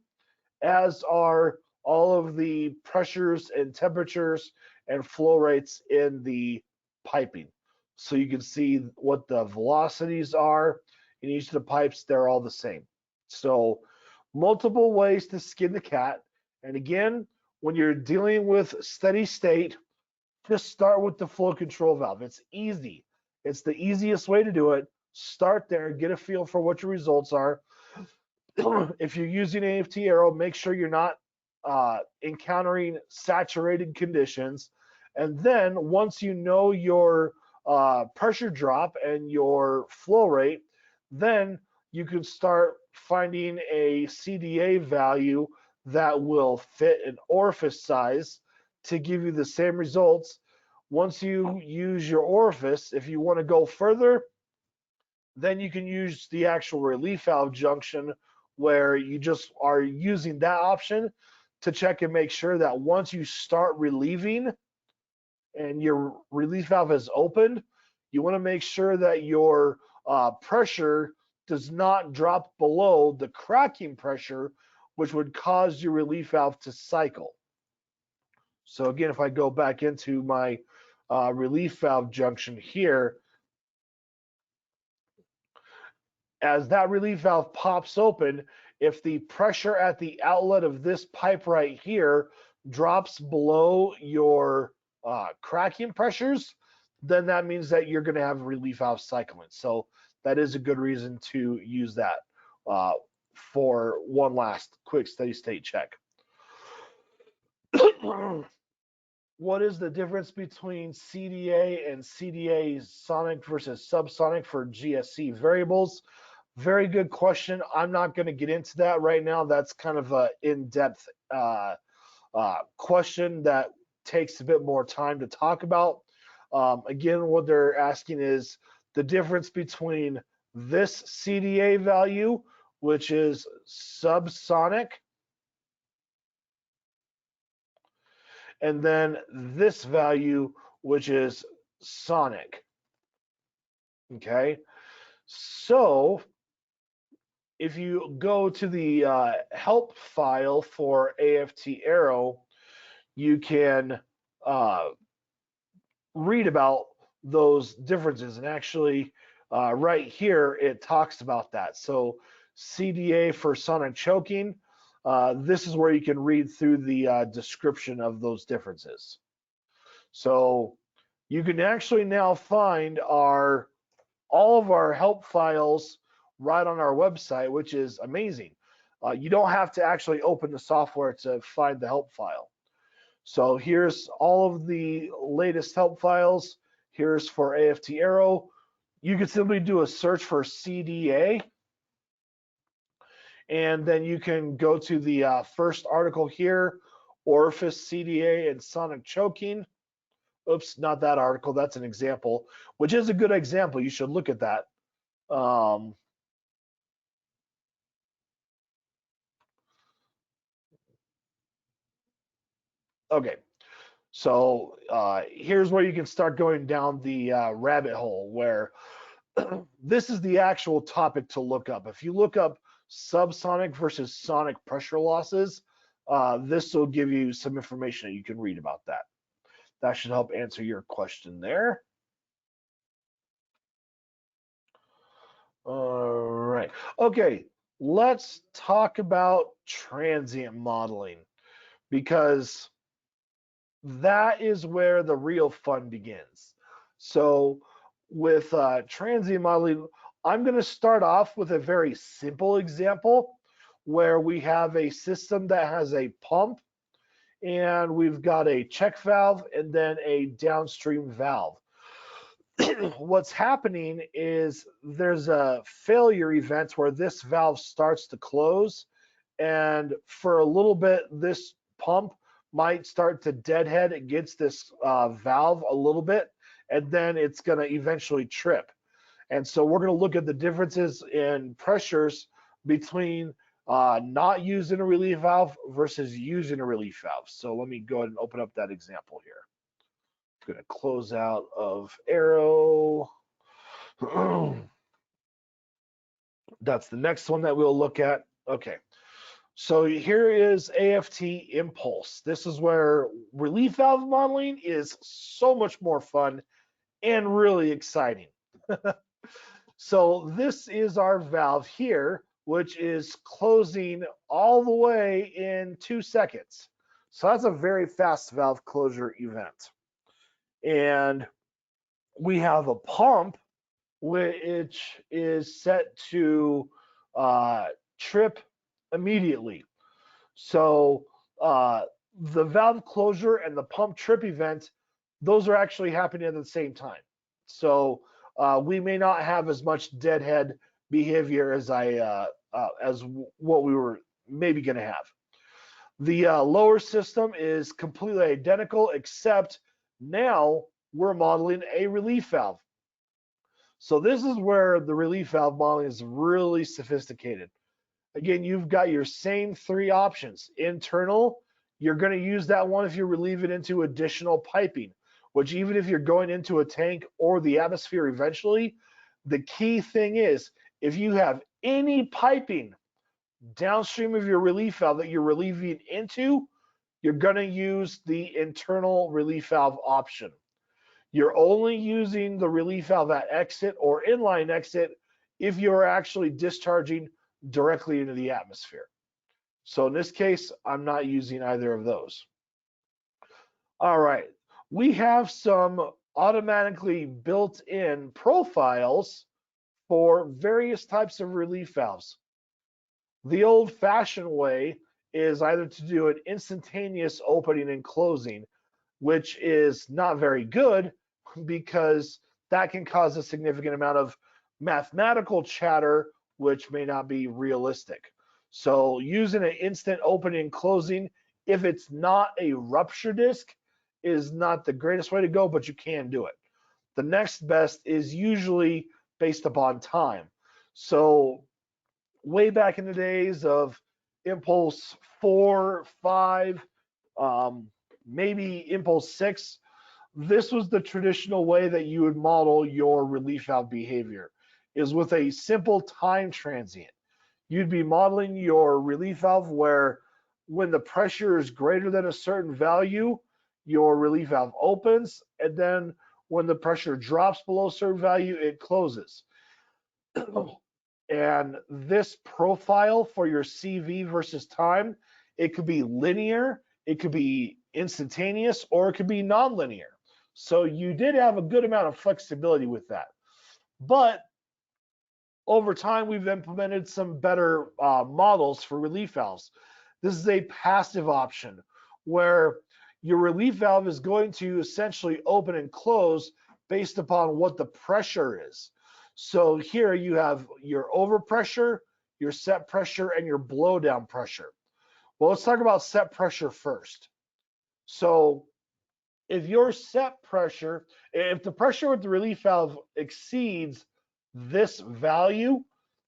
[SPEAKER 1] as are all of the pressures and temperatures and flow rates in the piping. So you can see what the velocities are in each of the pipes. They're all the same. So multiple ways to skin the cat. And again, when you're dealing with steady state, just start with the flow control valve. It's easy. It's the easiest way to do it. Start there, get a feel for what your results are. If you're using AFT Arrow, make sure you're not encountering saturated conditions. And then once you know your pressure drop and your flow rate, then you can start finding a CDA value that will fit an orifice size to give you the same results. Once you use your orifice, if you want to go further, then you can use the actual relief valve junction, where you just are using that option to check and make sure that once you start relieving and your relief valve is opened, you want to make sure that your pressure does not drop below the cracking pressure, which would cause your relief valve to cycle. So again, if I go back into my relief valve junction here, as that relief valve pops open, if the pressure at the outlet of this pipe right here drops below your cracking pressures, then that means that you're going to have relief valve cycling. So that is a good reason to use that for one last quick steady state check. What is the difference between CDA and CDA sonic versus subsonic for GSC variables? Very good question. I'm not going to get into that right now. That's kind of an in-depth question that takes a bit more time to talk about. Again, what they're asking is the difference between this CDA value, which is subsonic, and then this value, which is sonic. Okay, so if you go to the help file for AFT Arrow, you can read about those differences. And actually, right here, it talks about that. So CDA for sonic choking, this is where you can read through the description of those differences. So you can actually now find all of our help files right on our website, which is amazing. You don't have to actually open the software to find the help file. So here's all of the latest help files. Here's for AFT Arrow. You can simply do a search for CDA, and then you can go to the first article here, orifice CDA and sonic choking. Oops, not that article, that's an example, which is a good example. You should look at that. Okay, so here's where you can start going down the rabbit hole, where this is the actual topic to look up. If you look up subsonic versus sonic pressure losses, this will give you some information that you can read about that. That should help answer your question there. All right. Okay, let's talk about transient modeling, because that is where the real fun begins. So with transient modeling, I'm going to start off with a very simple example where we have a system that has a pump, and we've got a check valve and then a downstream valve. What's happening is there's a failure event where this valve starts to close, and for a little bit, this pump might start to deadhead against this valve a little bit, and then it's going to eventually trip. And so we're going to look at the differences in pressures between not using a relief valve versus using a relief valve. So let me go ahead and open up that example here. I'm going to close out of Arrow. That's the next one that we'll look at. Okay. So here is AFT Impulse. This is where relief valve modeling is so much more fun and really exciting. So this is our valve here, which is closing all the way in 2 seconds. So that's a very fast valve closure event. And we have a pump which is set to trip immediately. So the valve closure and the pump trip event, those are actually happening at the same time. So we may not have as much deadhead behavior as what we were maybe going to have. The lower system is completely identical, except now we're modeling a relief valve. So this is where the relief valve modeling is really sophisticated. Again, you've got your same 3 options. Internal, you're going to use that one if you relieve it into additional piping, which even if you're going into a tank or the atmosphere eventually, the key thing is if you have any piping downstream of your relief valve that you're relieving into, you're going to use the internal relief valve option. You're only using the relief valve at exit or inline exit if you're actually discharging directly into the atmosphere. So in this case, I'm not using either of those. All right, we have some automatically built-in profiles for various types of relief valves. The old-fashioned way is either to do an instantaneous opening and closing, which is not very good because that can cause a significant amount of mathematical chatter, which may not be realistic. So using an instant opening and closing, if it's not a rupture disc, is not the greatest way to go, but you can do it. The next best is usually based upon time. So way back in the days of Impulse 4, 5, maybe Impulse 6, this was the traditional way that you would model your relief valve behavior, is with a simple time transient. You'd be modeling your relief valve where when the pressure is greater than a certain value, your relief valve opens, and then when the pressure drops below a certain value, it closes. And this profile for your CV versus time, it could be linear, it could be instantaneous, or it could be nonlinear. So you did have a good amount of flexibility with that. But Over time, we've implemented some better models for relief valves. This is a passive option where your relief valve is going to essentially open and close based upon what the pressure is. So here you have your overpressure, your set pressure, and your blowdown pressure. Well, let's talk about set pressure first. So if your set pressure, if the pressure with the relief valve exceeds this value,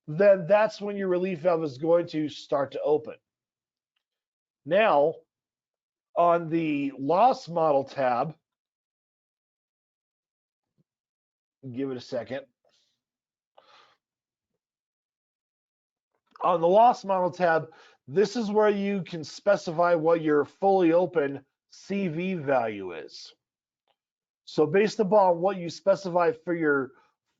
[SPEAKER 1] then that's when your relief valve is going to start to open. Now, on the loss model tab, give it a second. On the loss model tab, this is where you can specify what your fully open CV value is. So based upon what you specify for your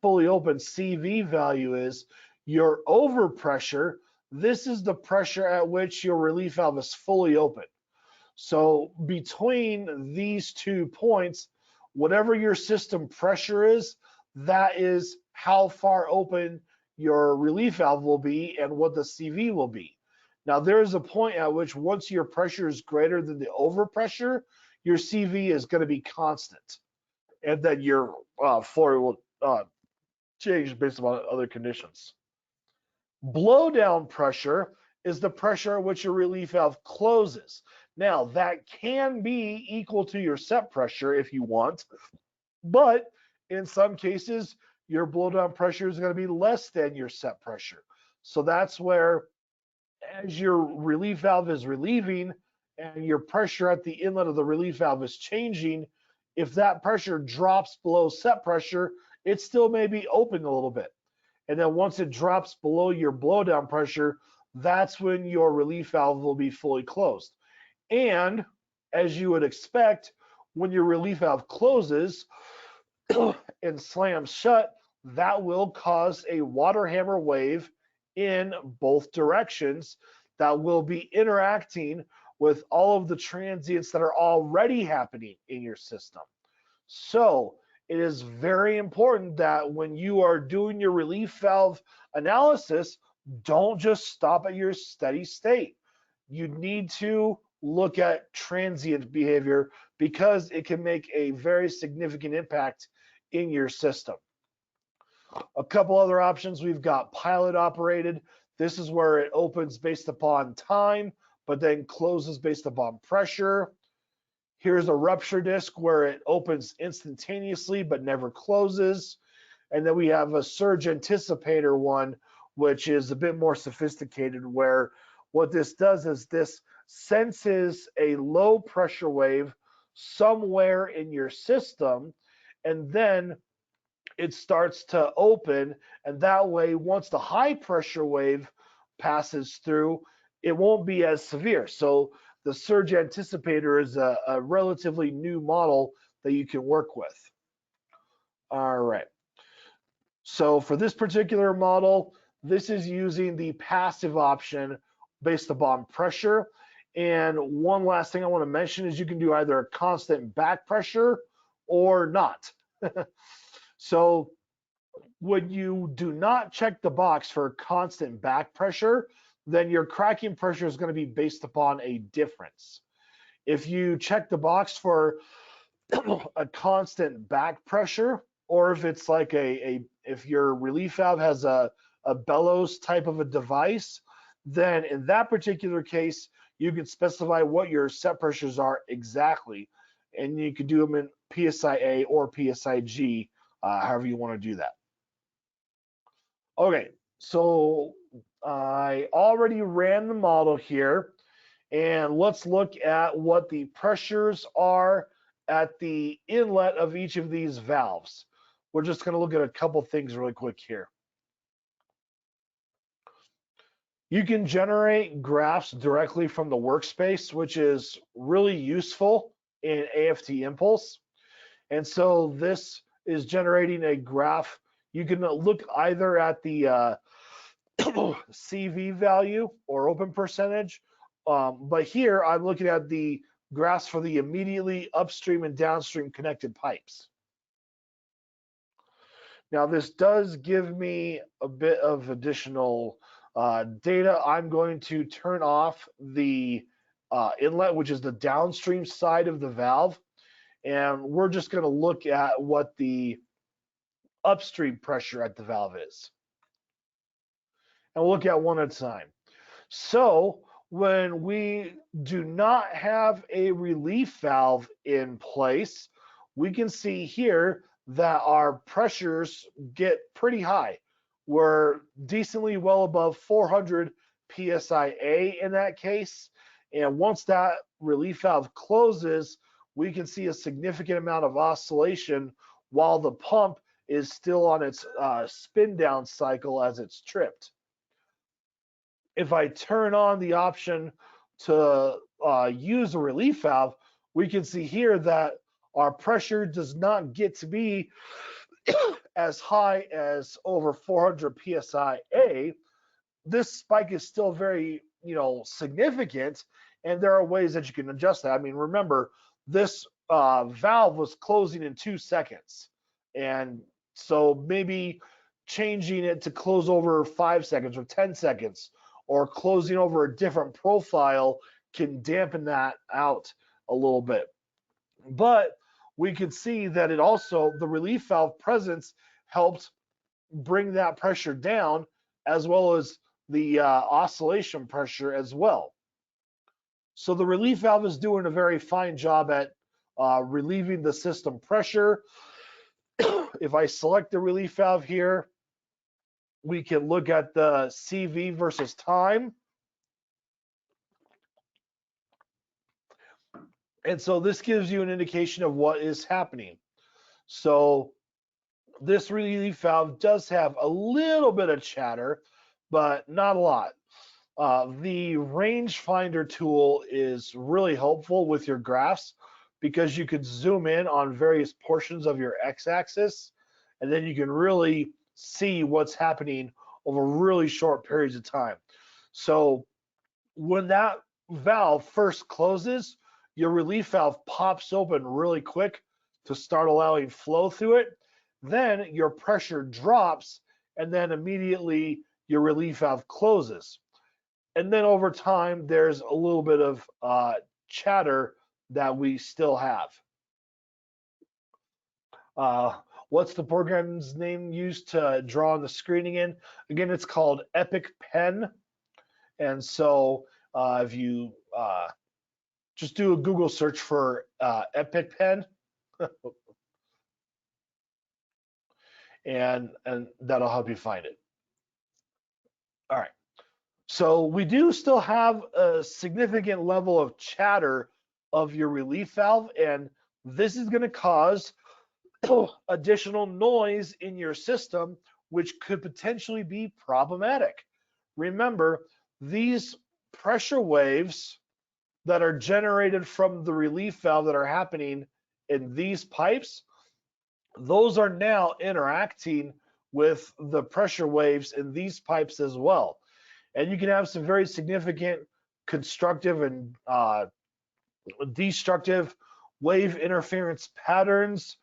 [SPEAKER 1] fully open CV value is, your overpressure, this is the pressure at which your relief valve is fully open. So between these 2 points, whatever your system pressure is, that is how far open your relief valve will be and what the CV will be. Now there is a point at which once your pressure is greater than the overpressure, your CV is going to be constant, and then your floor will change based upon other conditions. Blowdown pressure is the pressure at which your relief valve closes. Now, that can be equal to your set pressure if you want, but in some cases, your blowdown pressure is going to be less than your set pressure. So that's where, as your relief valve is relieving and your pressure at the inlet of the relief valve is changing, if that pressure drops below set pressure, it still may be open a little bit. And then once it drops below your blowdown pressure, that's when your relief valve will be fully closed. And as you would expect, when your relief valve closes and slams shut, that will cause a water hammer wave in both directions that will be interacting with all of the transients that are already happening in your system. So it is very important that when you are doing your relief valve analysis, don't just stop at your steady state. You need to look at transient behavior because it can make a very significant impact in your system. A couple other options, we've got pilot operated. This is where it opens based upon time, but then closes based upon pressure. Here's a rupture disc where it opens instantaneously but never closes. And then we have a surge anticipator one, which is a bit more sophisticated, where what this does is this senses a low pressure wave somewhere in your system, and then it starts to open. And that way, once the high pressure wave passes through, it won't be as severe. So the surge anticipator is a relatively new model that you can work with. All right. So for this particular model, this is using the passive option based upon pressure. And one last thing I want to mention is you can do either a constant back pressure or not. So when you do not check the box for constant back pressure, then your cracking pressure is going to be based upon a difference. If you check the box for a constant back pressure, or if it's like if your relief valve has a bellows type of a device, then in that particular case, you can specify what your set pressures are exactly, and you can do them in PSI-A or PSI-G, however you want to do that. Okay, so I already ran the model here, and let's look at what the pressures are at the inlet of each of these valves. We're just going to look at a couple things really quick here. You can generate graphs directly from the workspace, which is really useful in AFT Impulse. And so this is generating a graph. You can look either at the CV value or open percentage, but here I'm looking at the graphs for the immediately upstream and downstream connected pipes. Now this does give me a bit of additional data. I'm going to turn off the inlet, which is the downstream side of the valve, and we're just going to look at what the upstream pressure at the valve is. And we'll look at one at a time. So when we do not have a relief valve in place, we can see here that our pressures get pretty high. We're decently well above 400 psi in that case. And once that relief valve closes, we can see a significant amount of oscillation while the pump is still on its spin down cycle as it's tripped. If I turn on the option to use a relief valve, we can see here that our pressure does not get to be as high as over 400 psi. This spike is still very, significant, and there are ways that you can adjust that. I mean, remember, this valve was closing in 2 seconds, and so maybe changing it to close over 5 seconds or 10 seconds, or closing over a different profile can dampen that out a little bit. But we can see that it also, the relief valve presence helped bring that pressure down, as well as the oscillation pressure as well. So the relief valve is doing a very fine job at relieving the system pressure. If I select the relief valve here, we can look at the CV versus time. And so this gives you an indication of what is happening. So this relief valve does have a little bit of chatter, but not a lot. The rangefinder tool is really helpful with your graphs because you could zoom in on various portions of your x-axis, and then you can really see what's happening over really short periods of time. So when that valve first closes, your relief valve pops open really quick to start allowing flow through it. Then your pressure drops, and then immediately your relief valve closes. And then over time, there's a little bit of chatter that we still have. What's the program's name used to draw on the screen again? Again, it's called Epic Pen. And so if you just do a Google search for Epic Pen, and that'll help you find it. All right. So we do still have a significant level of chatter of your relief valve, and this is going to cause additional noise in your system, which could potentially be problematic. Remember, these pressure waves that are generated from the relief valve that are happening in these pipes, those are now interacting with the pressure waves in these pipes as well. And you can have some very significant constructive and destructive wave interference patterns.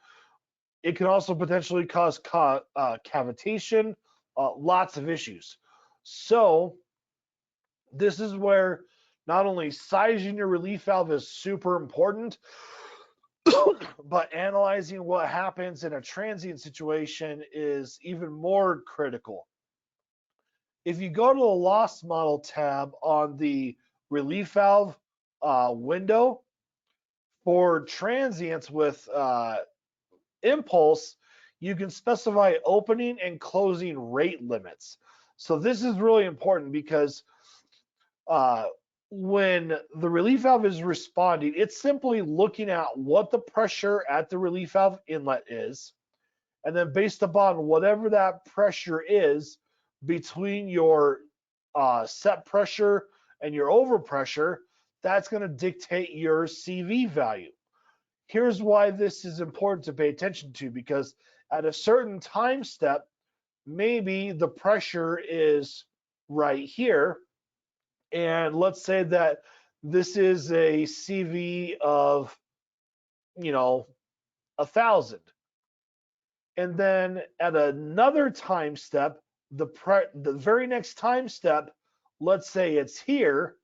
[SPEAKER 1] It can also potentially cause cavitation, lots of issues. So this is where not only sizing your relief valve is super important, but analyzing what happens in a transient situation is even more critical. If you go to the loss model tab on the relief valve window, for transients with impulse, you can specify opening and closing rate limits. So this is really important because when the relief valve is responding, it's simply looking at what the pressure at the relief valve inlet is, and then based upon whatever that pressure is between your set pressure and your overpressure, that's going to dictate your CV value. Here's why this is important to pay attention to, because at a certain time step, maybe the pressure is right here, and let's say that this is a CV of 1,000. and then at another time step, the very next time step, let's say it's here,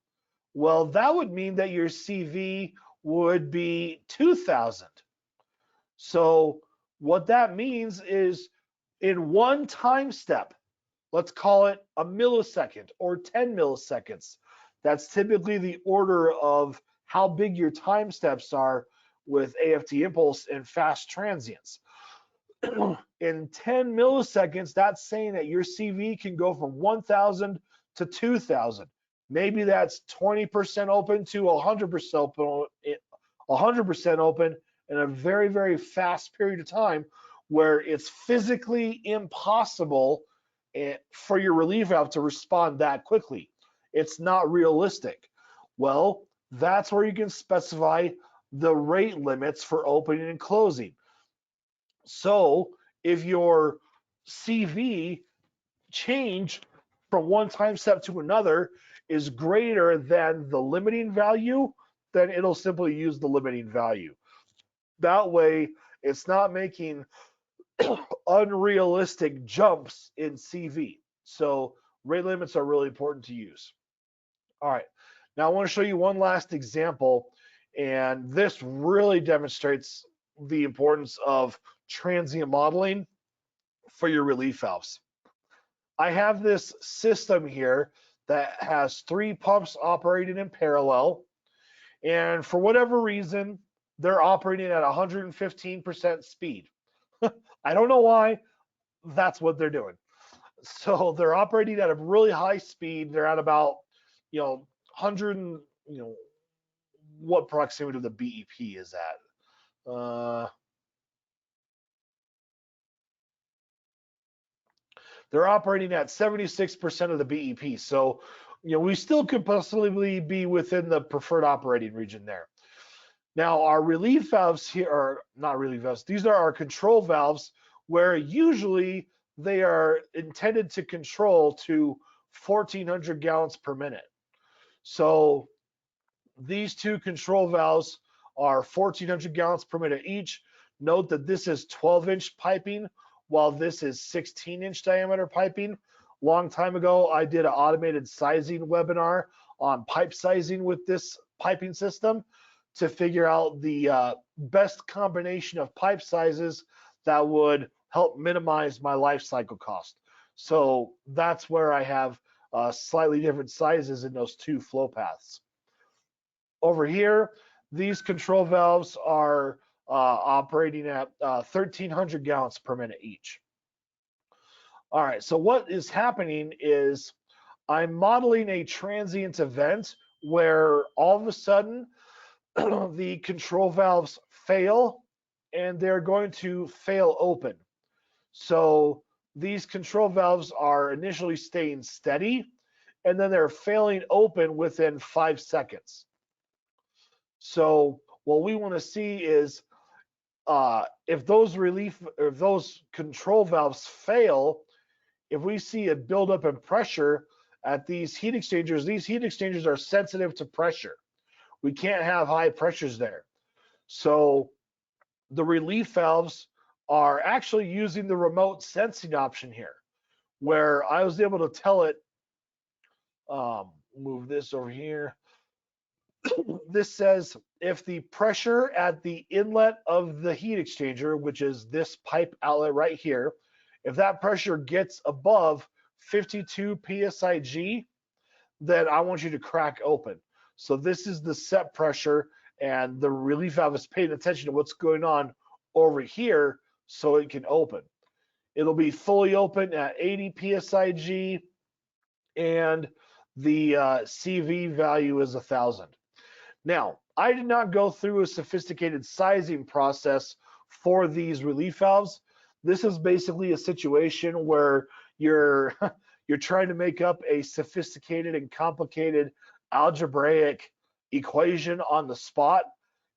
[SPEAKER 1] well, that would mean that your CV would be 2000. So what that means is in one time step, let's call it a millisecond or 10 milliseconds. That's typically the order of how big your time steps are with AFT impulse and fast transients. In 10 milliseconds, that's saying that your CV can go from 1,000 to 2,000. Maybe that's 20% open to 100% open, 100% open in a very, very fast period of time where it's physically impossible for your relief valve to respond that quickly. It's not realistic. Well, that's where you can specify the rate limits for opening and closing. So if your CV change from one time step to another is greater than the limiting value, then it'll simply use the limiting value. That way, it's not making unrealistic jumps in CV. So rate limits are really important to use. All right, now I want to show you one last example, and this really demonstrates the importance of transient modeling for your relief valves. I have this system here that has 3 pumps operating in parallel, and for whatever reason, they're operating at 115% speed. I don't know why, that's what they're doing. So they're operating at a really high speed. They're at about, 100, what proximity to the BEP is that? They're operating at 76% of the BEP. So, we still could possibly be within the preferred operating region there. Now, our relief valves here are not relief valves. These are our control valves where usually they are intended to control to 1,400 gallons per minute. So these two control valves are 1,400 gallons per minute each. Note that this is 12-inch piping while this is 16-inch diameter piping. Long time ago, I did an automated sizing webinar on pipe sizing with this piping system to figure out the best combination of pipe sizes that would help minimize my life cycle cost. So that's where I have slightly different sizes in those two flow paths. Over here, these control valves are operating at 1,300 gallons per minute each. All right, so what is happening is I'm modeling a transient event where all of a sudden the control valves fail and they're going to fail open. So these control valves are initially staying steady and then they're failing open within 5 seconds. So what we want to see is if those control valves fail, if we see a buildup in pressure at these heat exchangers are sensitive to pressure. We can't have high pressures there. So the relief valves are actually using the remote sensing option here, where I was able to tell it, move this over here. This says if the pressure at the inlet of the heat exchanger, which is this pipe outlet right here, if that pressure gets above 52 psig, then I want you to crack open. So this is the set pressure, and the relief valve is paying attention to what's going on over here so it can open. It'll be fully open at 80 psig, and the CV value is 1,000. Now, I did not go through a sophisticated sizing process for these relief valves. This is basically a situation where you're trying to make up a sophisticated and complicated algebraic equation on the spot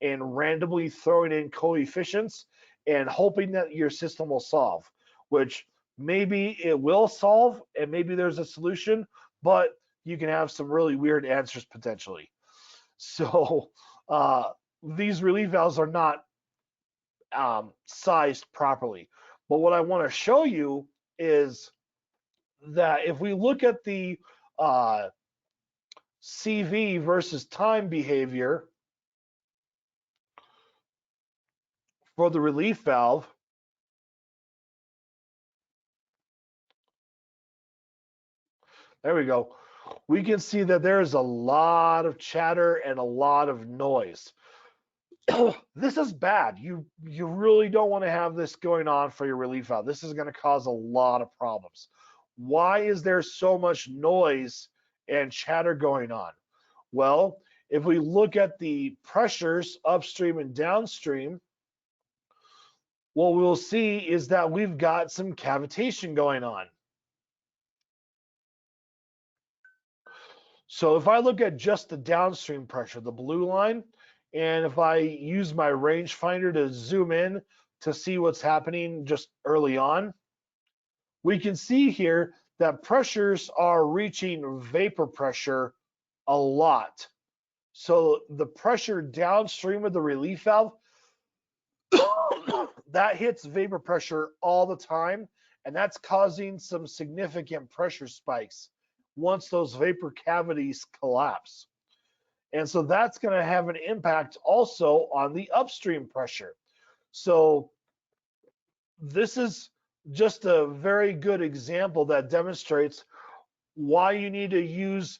[SPEAKER 1] and randomly throwing in coefficients and hoping that your system will solve, which maybe it will solve and maybe there's a solution, but you can have some really weird answers potentially. So these relief valves are not sized properly. But what I want to show you is that if we look at the CV versus time behavior for the relief valve, there we go. We can see that there is a lot of chatter and a lot of noise. This is bad. You really don't want to have this going on for your relief valve. This is going to cause a lot of problems. Why is there so much noise and chatter going on? Well, if we look at the pressures upstream and downstream, what we'll see is that we've got some cavitation going on. So if I look at just the downstream pressure, the blue line, and if I use my rangefinder to zoom in to see what's happening just early on, we can see here that pressures are reaching vapor pressure a lot. So the pressure downstream of the relief valve, that hits vapor pressure all the time, and that's causing some significant pressure spikes once those vapor cavities collapse. And so that's going to have an impact also on the upstream pressure. So this is just a very good example that demonstrates why you need to use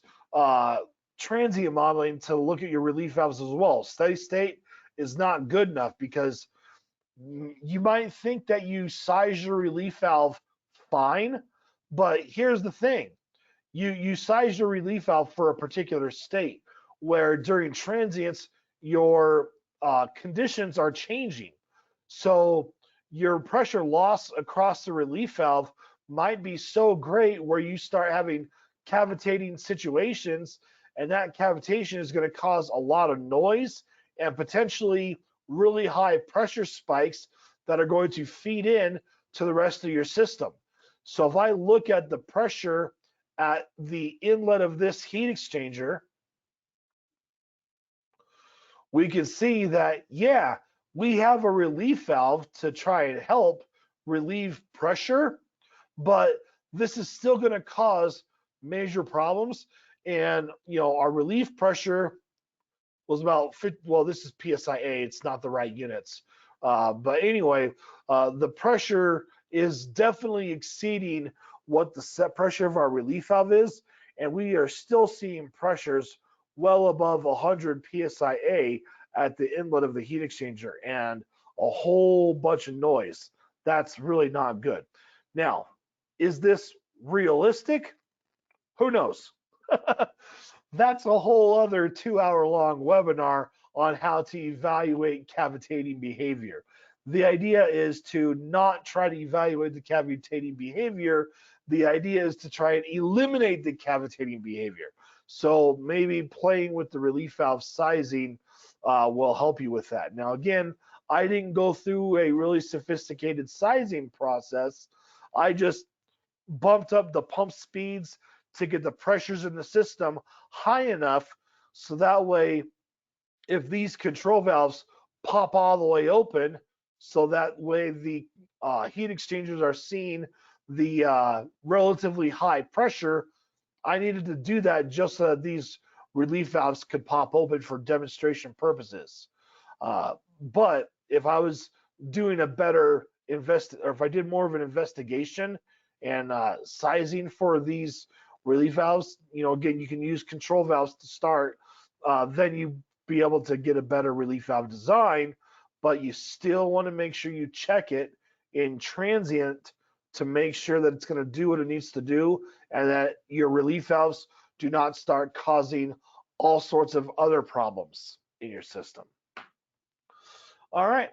[SPEAKER 1] transient modeling to look at your relief valves as well. Steady state is not good enough because you might think that you size your relief valve fine, but here's the thing. You size your relief valve for a particular state where during transients, your conditions are changing. So your pressure loss across the relief valve might be so great where you start having cavitating situations, and that cavitation is going to cause a lot of noise and potentially really high pressure spikes that are going to feed in to the rest of your system. So if I look at the pressure at the inlet of this heat exchanger, we can see that, yeah, we have a relief valve to try and help relieve pressure, but this is still going to cause major problems. And, our relief pressure was about 50, well, this is PSIA, it's not the right units. But anyway, the pressure is definitely exceeding what the set pressure of our relief valve is, and we are still seeing pressures well above 100 PSIA at the inlet of the heat exchanger and a whole bunch of noise. That's really not good. Now, is this realistic? Who knows? That's a whole other 2-hour-long webinar on how to evaluate cavitating behavior. The idea is to not try to evaluate the cavitating behavior. The idea is to try and eliminate the cavitating behavior. So maybe playing with the relief valve sizing will help you with that. Now, again, I didn't go through a really sophisticated sizing process. I just bumped up the pump speeds to get the pressures in the system high enough so that way if these control valves pop all the way open, so that way the heat exchangers are seeing the relatively high pressure, I needed to do that just so that these relief valves could pop open for demonstration purposes. But if I was doing a better or if I did more of an investigation and sizing for these relief valves, again, you can use control valves to start, then you be able to get a better relief valve design, but you still want to make sure you check it in transient to make sure that it's going to do what it needs to do and that your relief valves do not start causing all sorts of other problems in your system. All right,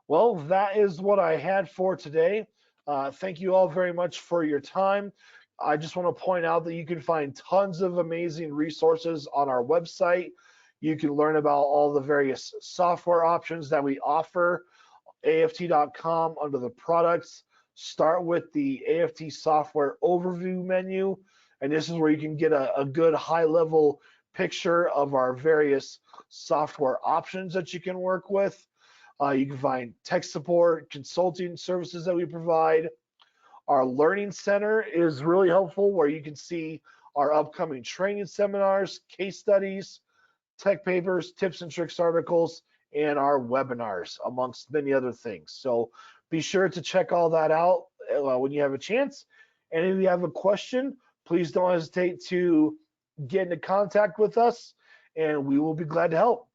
[SPEAKER 1] well, that is what I had for today. Thank you all very much for your time. I just want to point out that you can find tons of amazing resources on our website. You can learn about all the various software options that we offer. AFT.com under the products. Start with the AFT software overview menu, and this is where you can get a good high-level picture of our various software options that you can work with. You can find tech support, consulting services that we provide. Our learning center is really helpful where you can see our upcoming training seminars, case studies, tech papers, tips and tricks articles, and our webinars, amongst many other things. So be sure to check all that out when you have a chance. And if you have a question, please don't hesitate to get into contact with us, and we will be glad to help.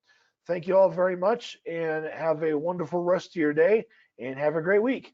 [SPEAKER 1] Thank you all very much, and have a wonderful rest of your day, and have a great week.